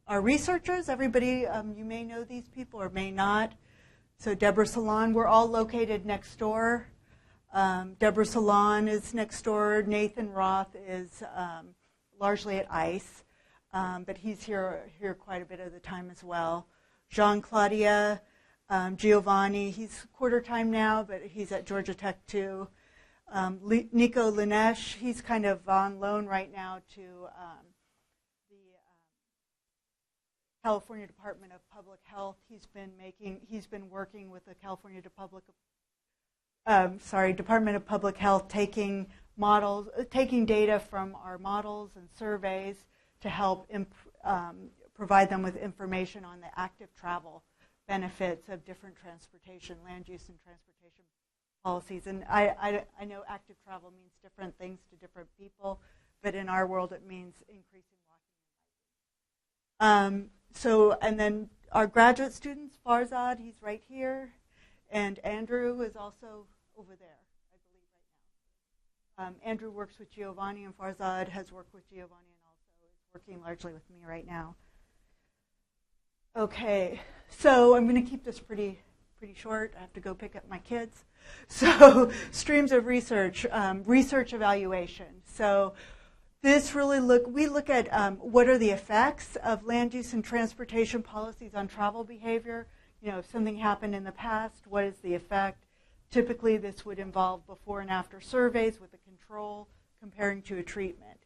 our researchers. Everybody, you may know these people or may not. So Deborah Salon, we're all located next door. Deborah Salon is next door. Nathan Roth is largely at ICE. But he's here quite a bit of the time as well. Jean-Claudia Giovanni, he's quarter time now, but he's at Georgia Tech too. Nico Linesh, he's kind of on loan right now to the California Department of Public Health. He's been working with the California Department of Public Health, taking data from our models and surveys to help provide them with information on the active travel benefits of different transportation, land use and transportation policies. And I know active travel means different things to different people, but in our world it means increasing walking. And then our graduate students, Farzad, he's right here, and Andrew is also over there, I believe, right now. Andrew works with Giovanni, and Farzad has worked with Giovanni working largely with me right now. Okay, so I'm going to keep this pretty short. I have to go pick up my kids. So streams of research, research evaluation. So this really we look at what are the effects of land use and transportation policies on travel behavior. If something happened in the past, what is the effect? Typically, this would involve before and after surveys with a control comparing to a treatment.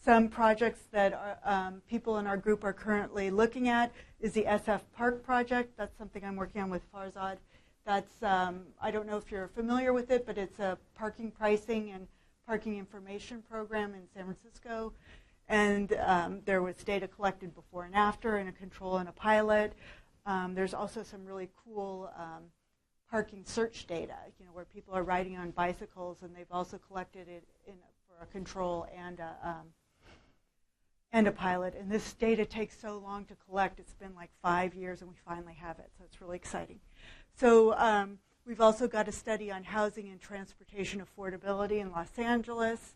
Some projects that people in our group are currently looking at is the SF Park project. That's something I'm working on with Farzad. That's, I don't know if you're familiar with it, but it's a parking pricing and parking information program in San Francisco. And there was data collected before and after, and a control and a pilot. There's also some really cool parking search data, where people are riding on bicycles, and they've also collected it for a control and a pilot. And this data takes so long to collect. It's been like 5 years, and we finally have it, so it's really exciting. So we've also got a study on housing and transportation affordability in Los Angeles,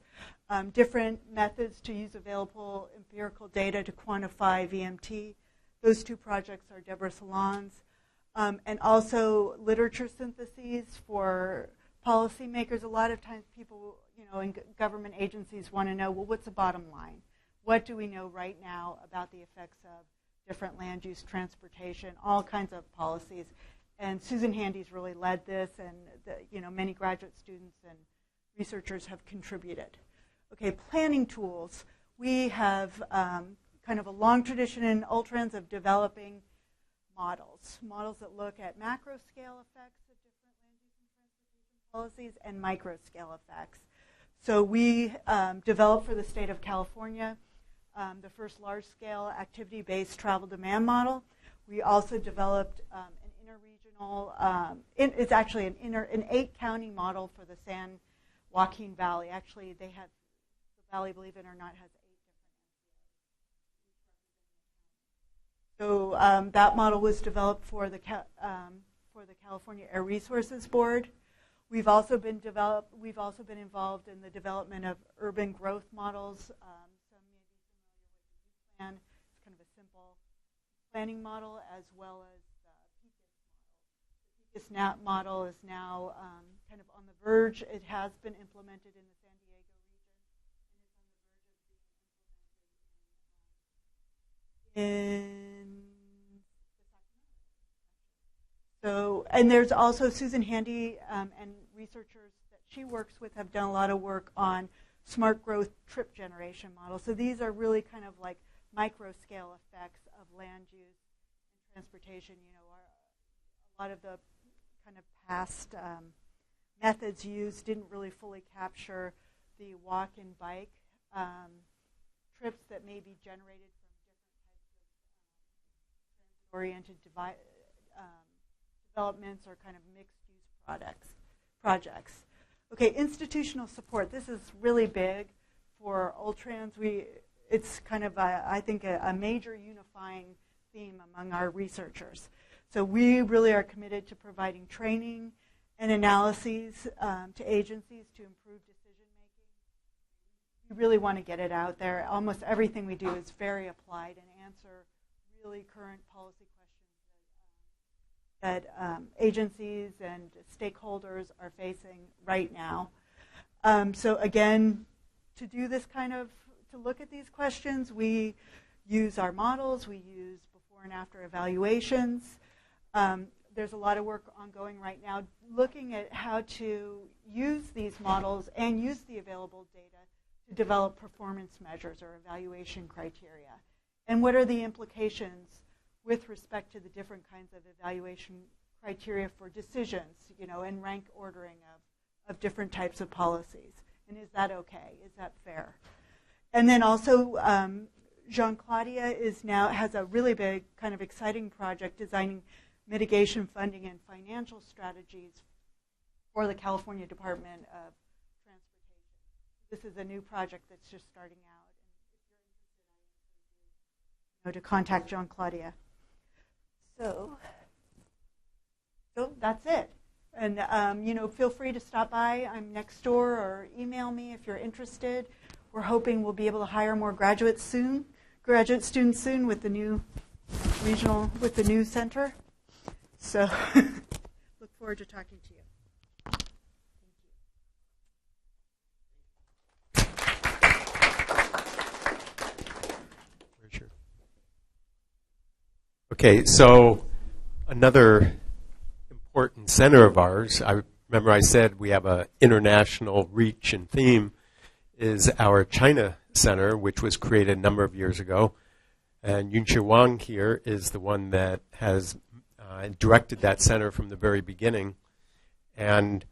different methods to use available empirical data to quantify VMT. Those two projects are Deborah Salon's. And also literature syntheses for policymakers. A lot of times people, in government agencies want to know, well, what's the bottom line? What do we know right now about the effects of different land use, transportation, all kinds of policies? And Susan Handy's really led this, and many graduate students and researchers have contributed. Okay, planning tools. We have kind of a long tradition in Ultrans of developing models that look at macro-scale effects of different land use and transportation policies and micro-scale effects. So we developed for the state of California the first large-scale activity-based travel demand model. We also developed an interregional, it's actually an 8-county model for the San Joaquin Valley. Actually, the valley, believe it or not, has 8 different. So that model was developed for the California Air Resources Board. We've also been involved in the development of urban growth models. Some may be familiar with the plan. It's kind of a simple planning model, as well as the PICUS model. The PICUS model is now kind of on the verge. It has been implemented in the San Diego region, and it's on the verge of being implemented in So, and there's also Susan Handy and researchers that she works with have done a lot of work on smart growth trip generation models. So these are really kind of like micro-scale effects of land use and transportation. A lot of the kind of past methods used didn't really fully capture the walk and bike trips that may be generated from different types of transit-oriented developments or kind of mixed-use projects. Okay, institutional support. This is really big for Ultrans. It's kind of, I think, a major unifying theme among our researchers. So we really are committed to providing training and analyses to agencies to improve decision-making. We really want to get it out there. Almost everything we do is very applied and answer really current policy questions that agencies and stakeholders are facing right now. So again, to do this to look at these questions, we use our models, we use before and after evaluations. There's a lot of work ongoing right now looking at how to use these models and use the available data to develop performance measures or evaluation criteria. And what are the implications with respect to the different kinds of evaluation criteria for decisions, and rank ordering of different types of policies. And is that okay? Is that fair? And then also, Jean-Claudia has a really big, kind of exciting project designing mitigation funding and financial strategies for the California Department of Transportation. This is a new project that's just starting out. And if you're interested, I encourage you to contact Jean-Claudia. So that's it. And, feel free to stop by. I'm next door, or email me if you're interested. We're hoping we'll be able to hire more graduate students soon with the new with the new center. So look forward to talking to you. Okay, so another important center of ours, I remember I said we have an international reach and theme, is our China Center, which was created a number of years ago. And Yunxi Wang here is the one that has directed that center from the very beginning. And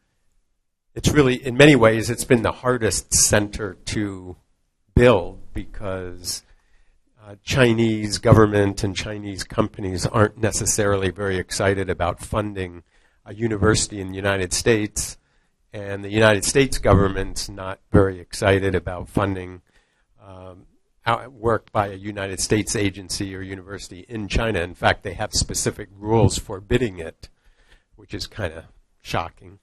it's really, in many ways, it's been the hardest center to build because Chinese government and Chinese companies aren't necessarily very excited about funding a university in the United States, and the United States government's not very excited about funding work by a United States agency or university in China. In fact, they have specific rules forbidding it, which is kind of shocking.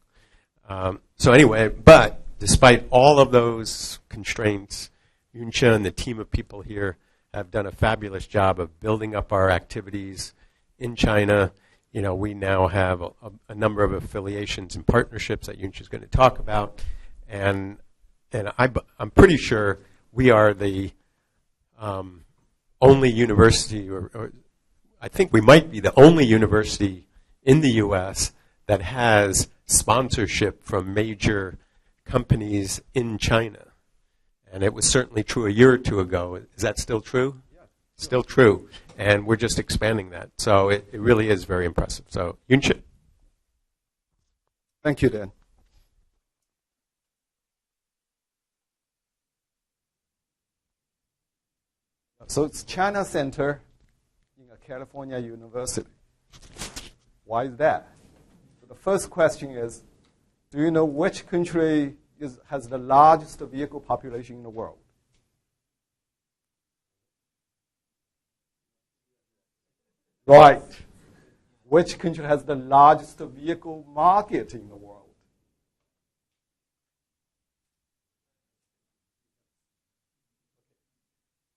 So anyway, but despite all of those constraints, Yunxi and the team of people here have done a fabulous job of building up our activities in China. You know, we now have a number of affiliations and partnerships that Yunxi is going to talk about, and I'm pretty sure we are the only university, or I think we might be the only university in the U.S. that has sponsorship from major companies in China. And it was certainly true a year or two ago. Is that still true? Yeah. Still true. And we're just expanding that. So it really is very impressive. So, Yunxi. Thank you, Dan. So it's China Center in a California university. Why is that? So the first question is, do you know which country has the largest vehicle population in the world? Right. Which country has the largest vehicle market in the world?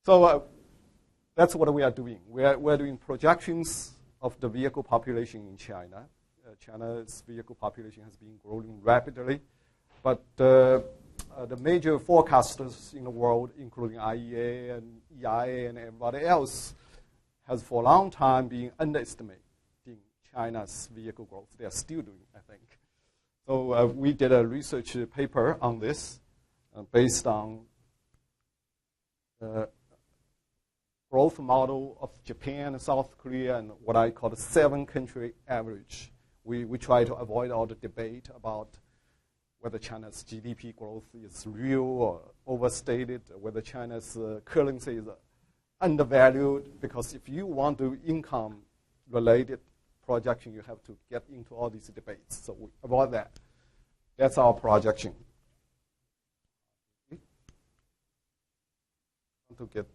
So that's what we are doing. We're doing projections of the vehicle population in China. China's vehicle population has been growing rapidly, but the major forecasters in the world, including IEA and EIA and everybody else, has for a long time been underestimating China's vehicle growth. They are still doing, I think. So we did a research paper on this based on the growth model of Japan and South Korea and what I call the 7-country average. We try to avoid all the debate about whether China's GDP growth is real or overstated, whether China's currency is undervalued, because if you want to income-related projection, you have to get into all these debates. So we avoid that. That's our projection. To get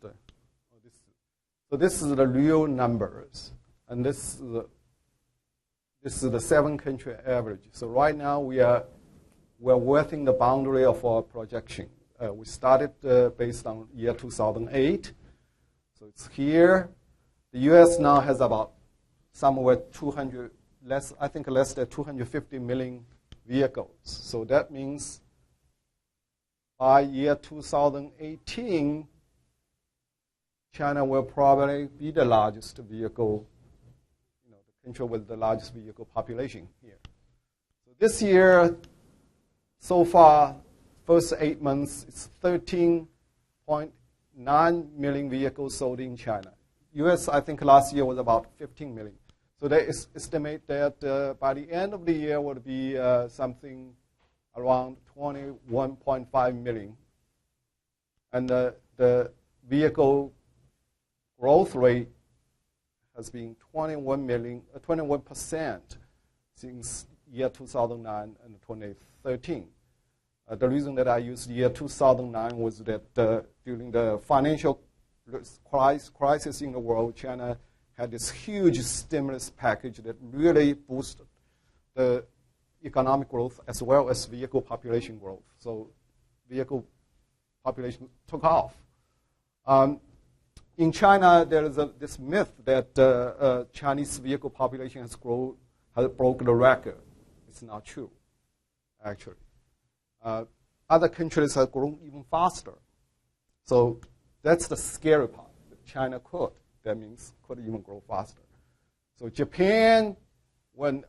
so this is the real numbers, and this is the 7-country average. So right now we're within the boundary of our projection. We started based on year 2008. So it's here. The U.S. now has about somewhere 200 less, I think less than 250 million vehicles. So that means by year 2018, China will probably be the largest vehicle, the country with the largest vehicle population here. So this year, so far, first 8 months, it's 13.9 million vehicles sold in China. U.S., I think last year was about 15 million. So they estimate that by the end of the year would be something around 21.5 million. And the vehicle growth rate has been 21% since year 2009 and 2013. The reason that I used year 2009 was that during the financial crisis in the world, China had this huge stimulus package that really boosted the economic growth as well as vehicle population growth. So vehicle population took off. In China, there is this myth that Chinese vehicle population has broken the record. It's not true, actually. Other countries have grown even faster. So that's the scary part. China could. That means could even grow faster. So Japan, when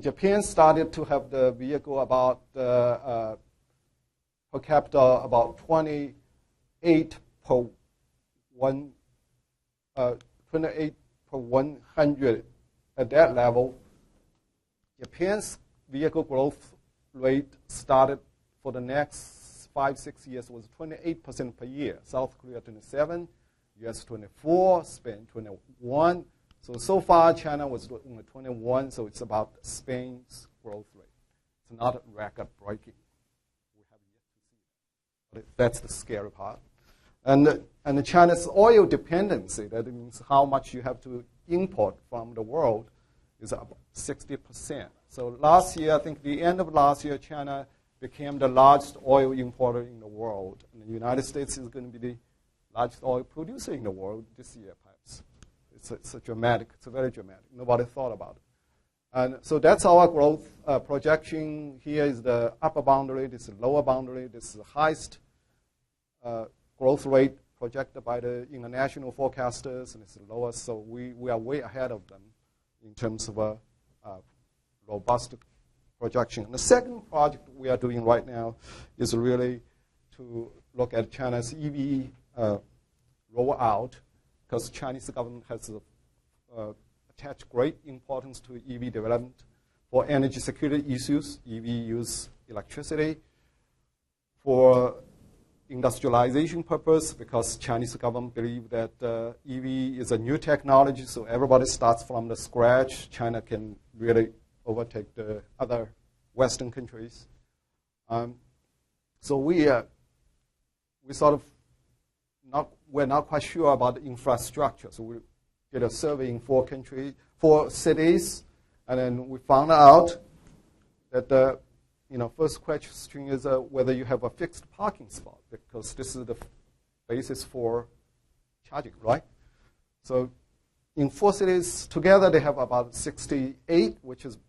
Japan started to have the vehicle about per capita about 20 28 per 100 at that level. Japan's vehicle growth rate started for the next 5-6 years was 28% per year. South Korea 27, US 24, Spain 21. So far China was only 21, so it's about Spain's growth rate. It's not record-breaking. We have yet to see that. But that's the scary part. And China's oil dependency, that means how much you have to import from the world, is about 60%. So last year, I think the end of last year, China became the largest oil importer in the world. And the United States is going to be the largest oil producer in the world this year, perhaps. It's very dramatic. Nobody thought about it. And so that's our growth projection. Here is the upper boundary, this is the lower boundary, this is the highest growth rate projected by the international forecasters, and it's the lowest, so we are way ahead of them in terms of a robust projection. And the second project we are doing right now is really to look at China's EV rollout, because Chinese government has attached great importance to EV development for energy security issues. EV use electricity for industrialization purpose, because Chinese government believe that EV is a new technology, so everybody starts from the scratch. China can really overtake the other Western countries. So we sort of we're not quite sure about the infrastructure. So we did a survey in 4 cities, and then we found out that the first question is whether you have a fixed parking spot, because this is the basis for charging, right? So in 4 cities together, they have about 68, which is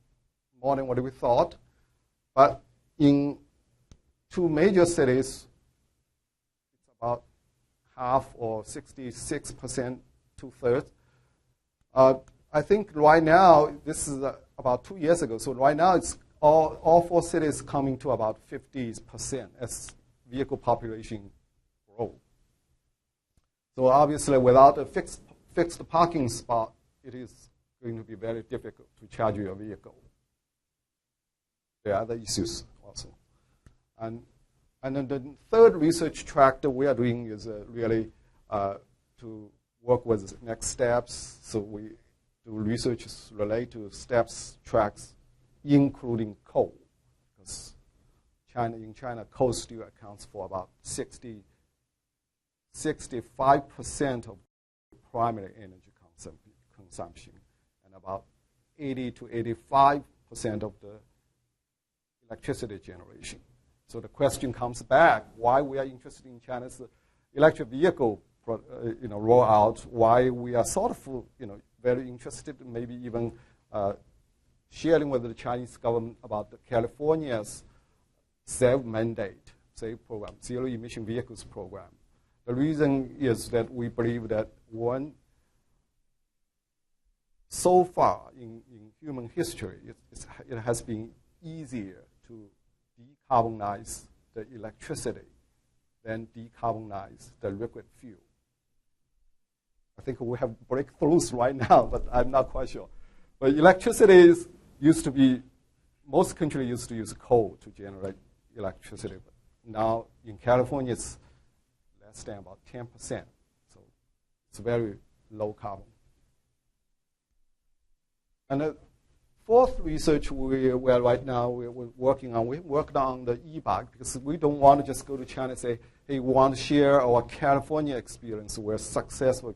more than what we thought. But in 2 major cities, it's about half, or 66%, 2/3. I think right now, this is about 2 years ago, so right now it's all 4 cities coming to about 50% as vehicle population grow. So obviously, without a fixed parking spot, it is going to be very difficult to charge your vehicle. There are other issues also. And then the third research track that we are doing is really to work with next steps. So we do research related to steps tracks, including coal, because in China, coal still accounts for about 65% of primary energy consumption, and about 80 to 85% of the electricity generation. So the question comes back: why we are interested in China's electric vehicle rollout? Why we are sort of very interested, maybe even sharing with the Chinese government about California's ZEV mandate, ZEV program, Zero Emission Vehicles program. The reason is that we believe that, one, so far in human history, it has been easier to decarbonize the electricity than decarbonize the liquid fuel. I think we have breakthroughs right now, but I'm not quite sure. But electricity most countries used to use coal to generate electricity. But now in California, it's less than about 10%. So it's very low carbon. And the fourth research we're working on, we worked on the e-bike, because we don't want to just go to China and say, hey, we want to share our California experience. We're successful.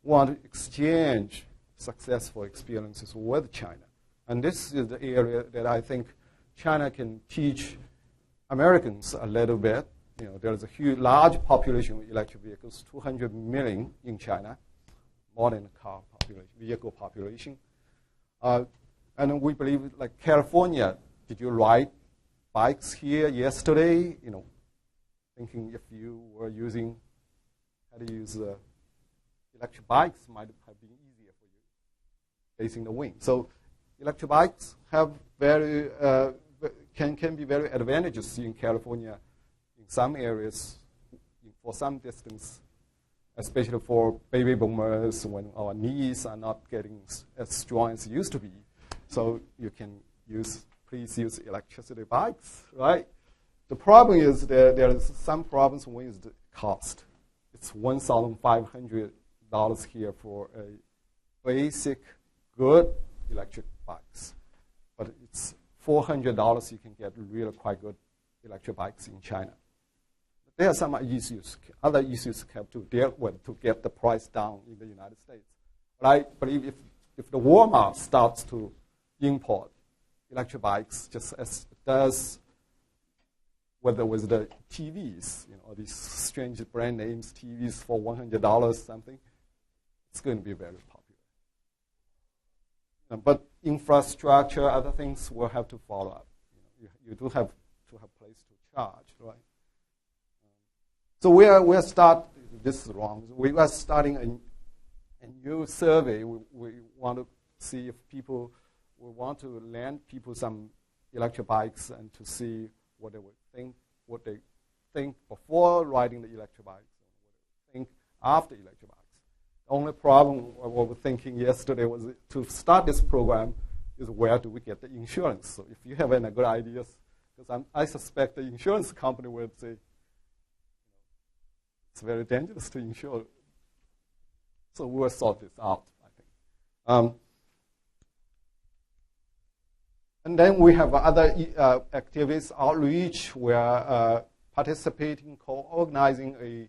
We want to exchange successful experiences with China. And this is the area that I think China can teach Americans a little bit. There's a large population of electric vehicles, 200 million in China, more than the vehicle population. And we believe, like California, did you ride bikes here yesterday? Thinking if you were using how to use electric bikes might have been easier for you facing the wind. So electric bikes have can be very advantageous in California. In some areas, for some distance, especially for baby boomers when our knees are not getting as strong as it used to be. So you can please use electricity bikes, right? The problem is that there is some problems with the cost. It's $1,500 here for a basic, good electric bikes. But it's $400 you can get really quite good electric bikes in China. There are some other issues have to deal with to get the price down in the United States. But I believe if the Walmart starts to import electric bikes, just as it does with the TVs, these strange brand names TVs for $100 something, it's going to be very popular. But infrastructure, other things will have to follow up. You do have to have place to charge, right? So we are this is wrong. We are starting a new survey. We want to see if we want to lend people some electric bikes and to see what they think before riding the electric bikes, and what they think after electric bikes. The only problem what we were thinking yesterday was to start this program is where do we get the insurance? So if you have any good ideas, because I suspect the insurance company will say, it's very dangerous to insure. So we'll sort this out, I think. And then we have other activities, outreach. We are participating, co-organizing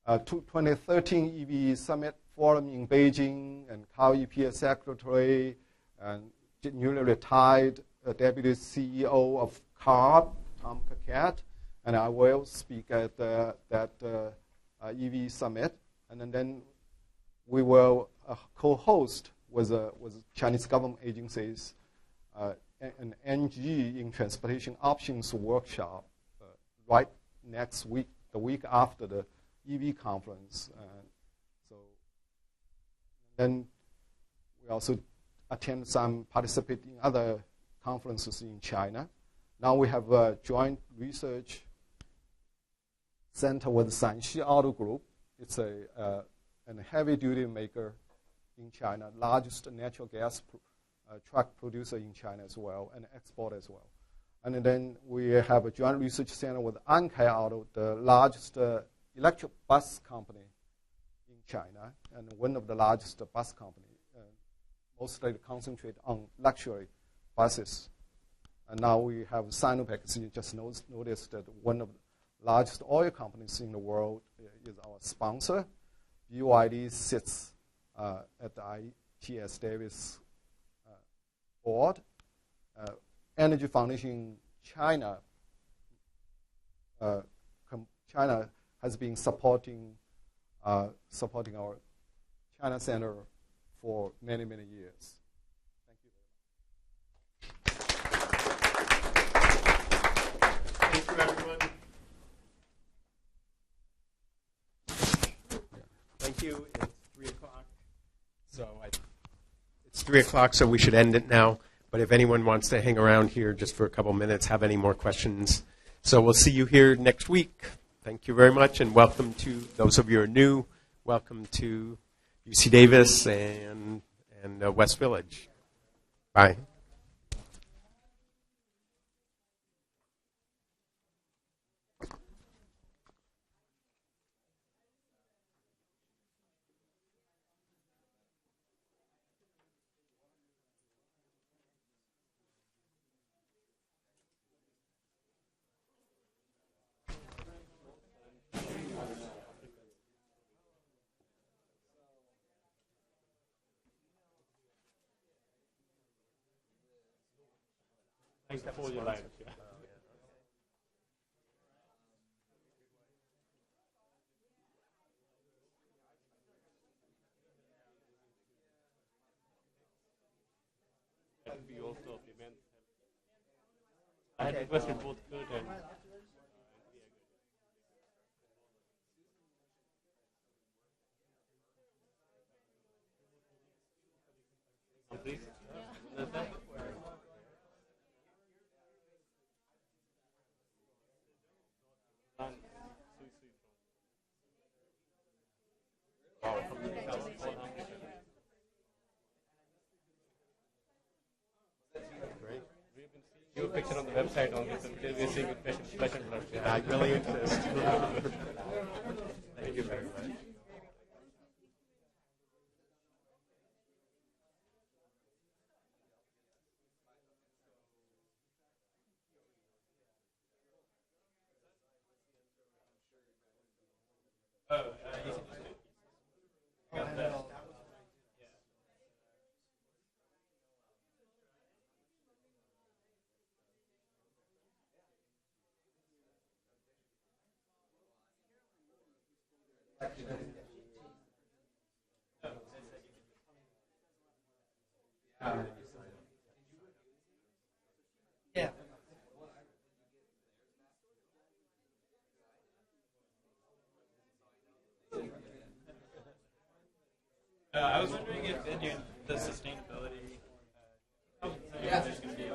a 2013 EV Summit Forum in Beijing, and Kao EPS Secretary, and newly retired Deputy CEO of CARB, Tom Kakat, and I will speak at that EV Summit. And then we will co-host with Chinese government agencies an NG in Transportation Options workshop right next week, the week after the EV conference. So then we also participate in other conferences in China. Now we have a joint research center with Sanxi Auto Group. It's a heavy-duty maker in China, largest natural gas truck producer in China as well, and export as well. And then we have a joint research center with Ankai Auto, the largest electric bus company in China, and one of the largest bus companies, mostly concentrate on luxury buses. And now we have Sinopec. You just noticed that one of the largest oil companies in the world is our sponsor. BYD sits at the ITS Davis board. Energy Foundation China has been supporting our China Center for many, many years. Thank you very much. Thank you, everyone. Thank you. It's 3 o'clock. It's 3 o'clock, so we should end it now. But if anyone wants to hang around here just for a couple minutes, have any more questions. So we'll see you here next week. Thank you very much, and welcome to those of you who are new. Welcome to UC Davis and West Village. Bye. Thanks for your life. We also implement. I had requested both good and. Please. picture on the website only, so we're seeing it flesh and blood. Yeah, I really insist. Thank you very much. Yeah. I was wondering if in the sustainability, there's going to be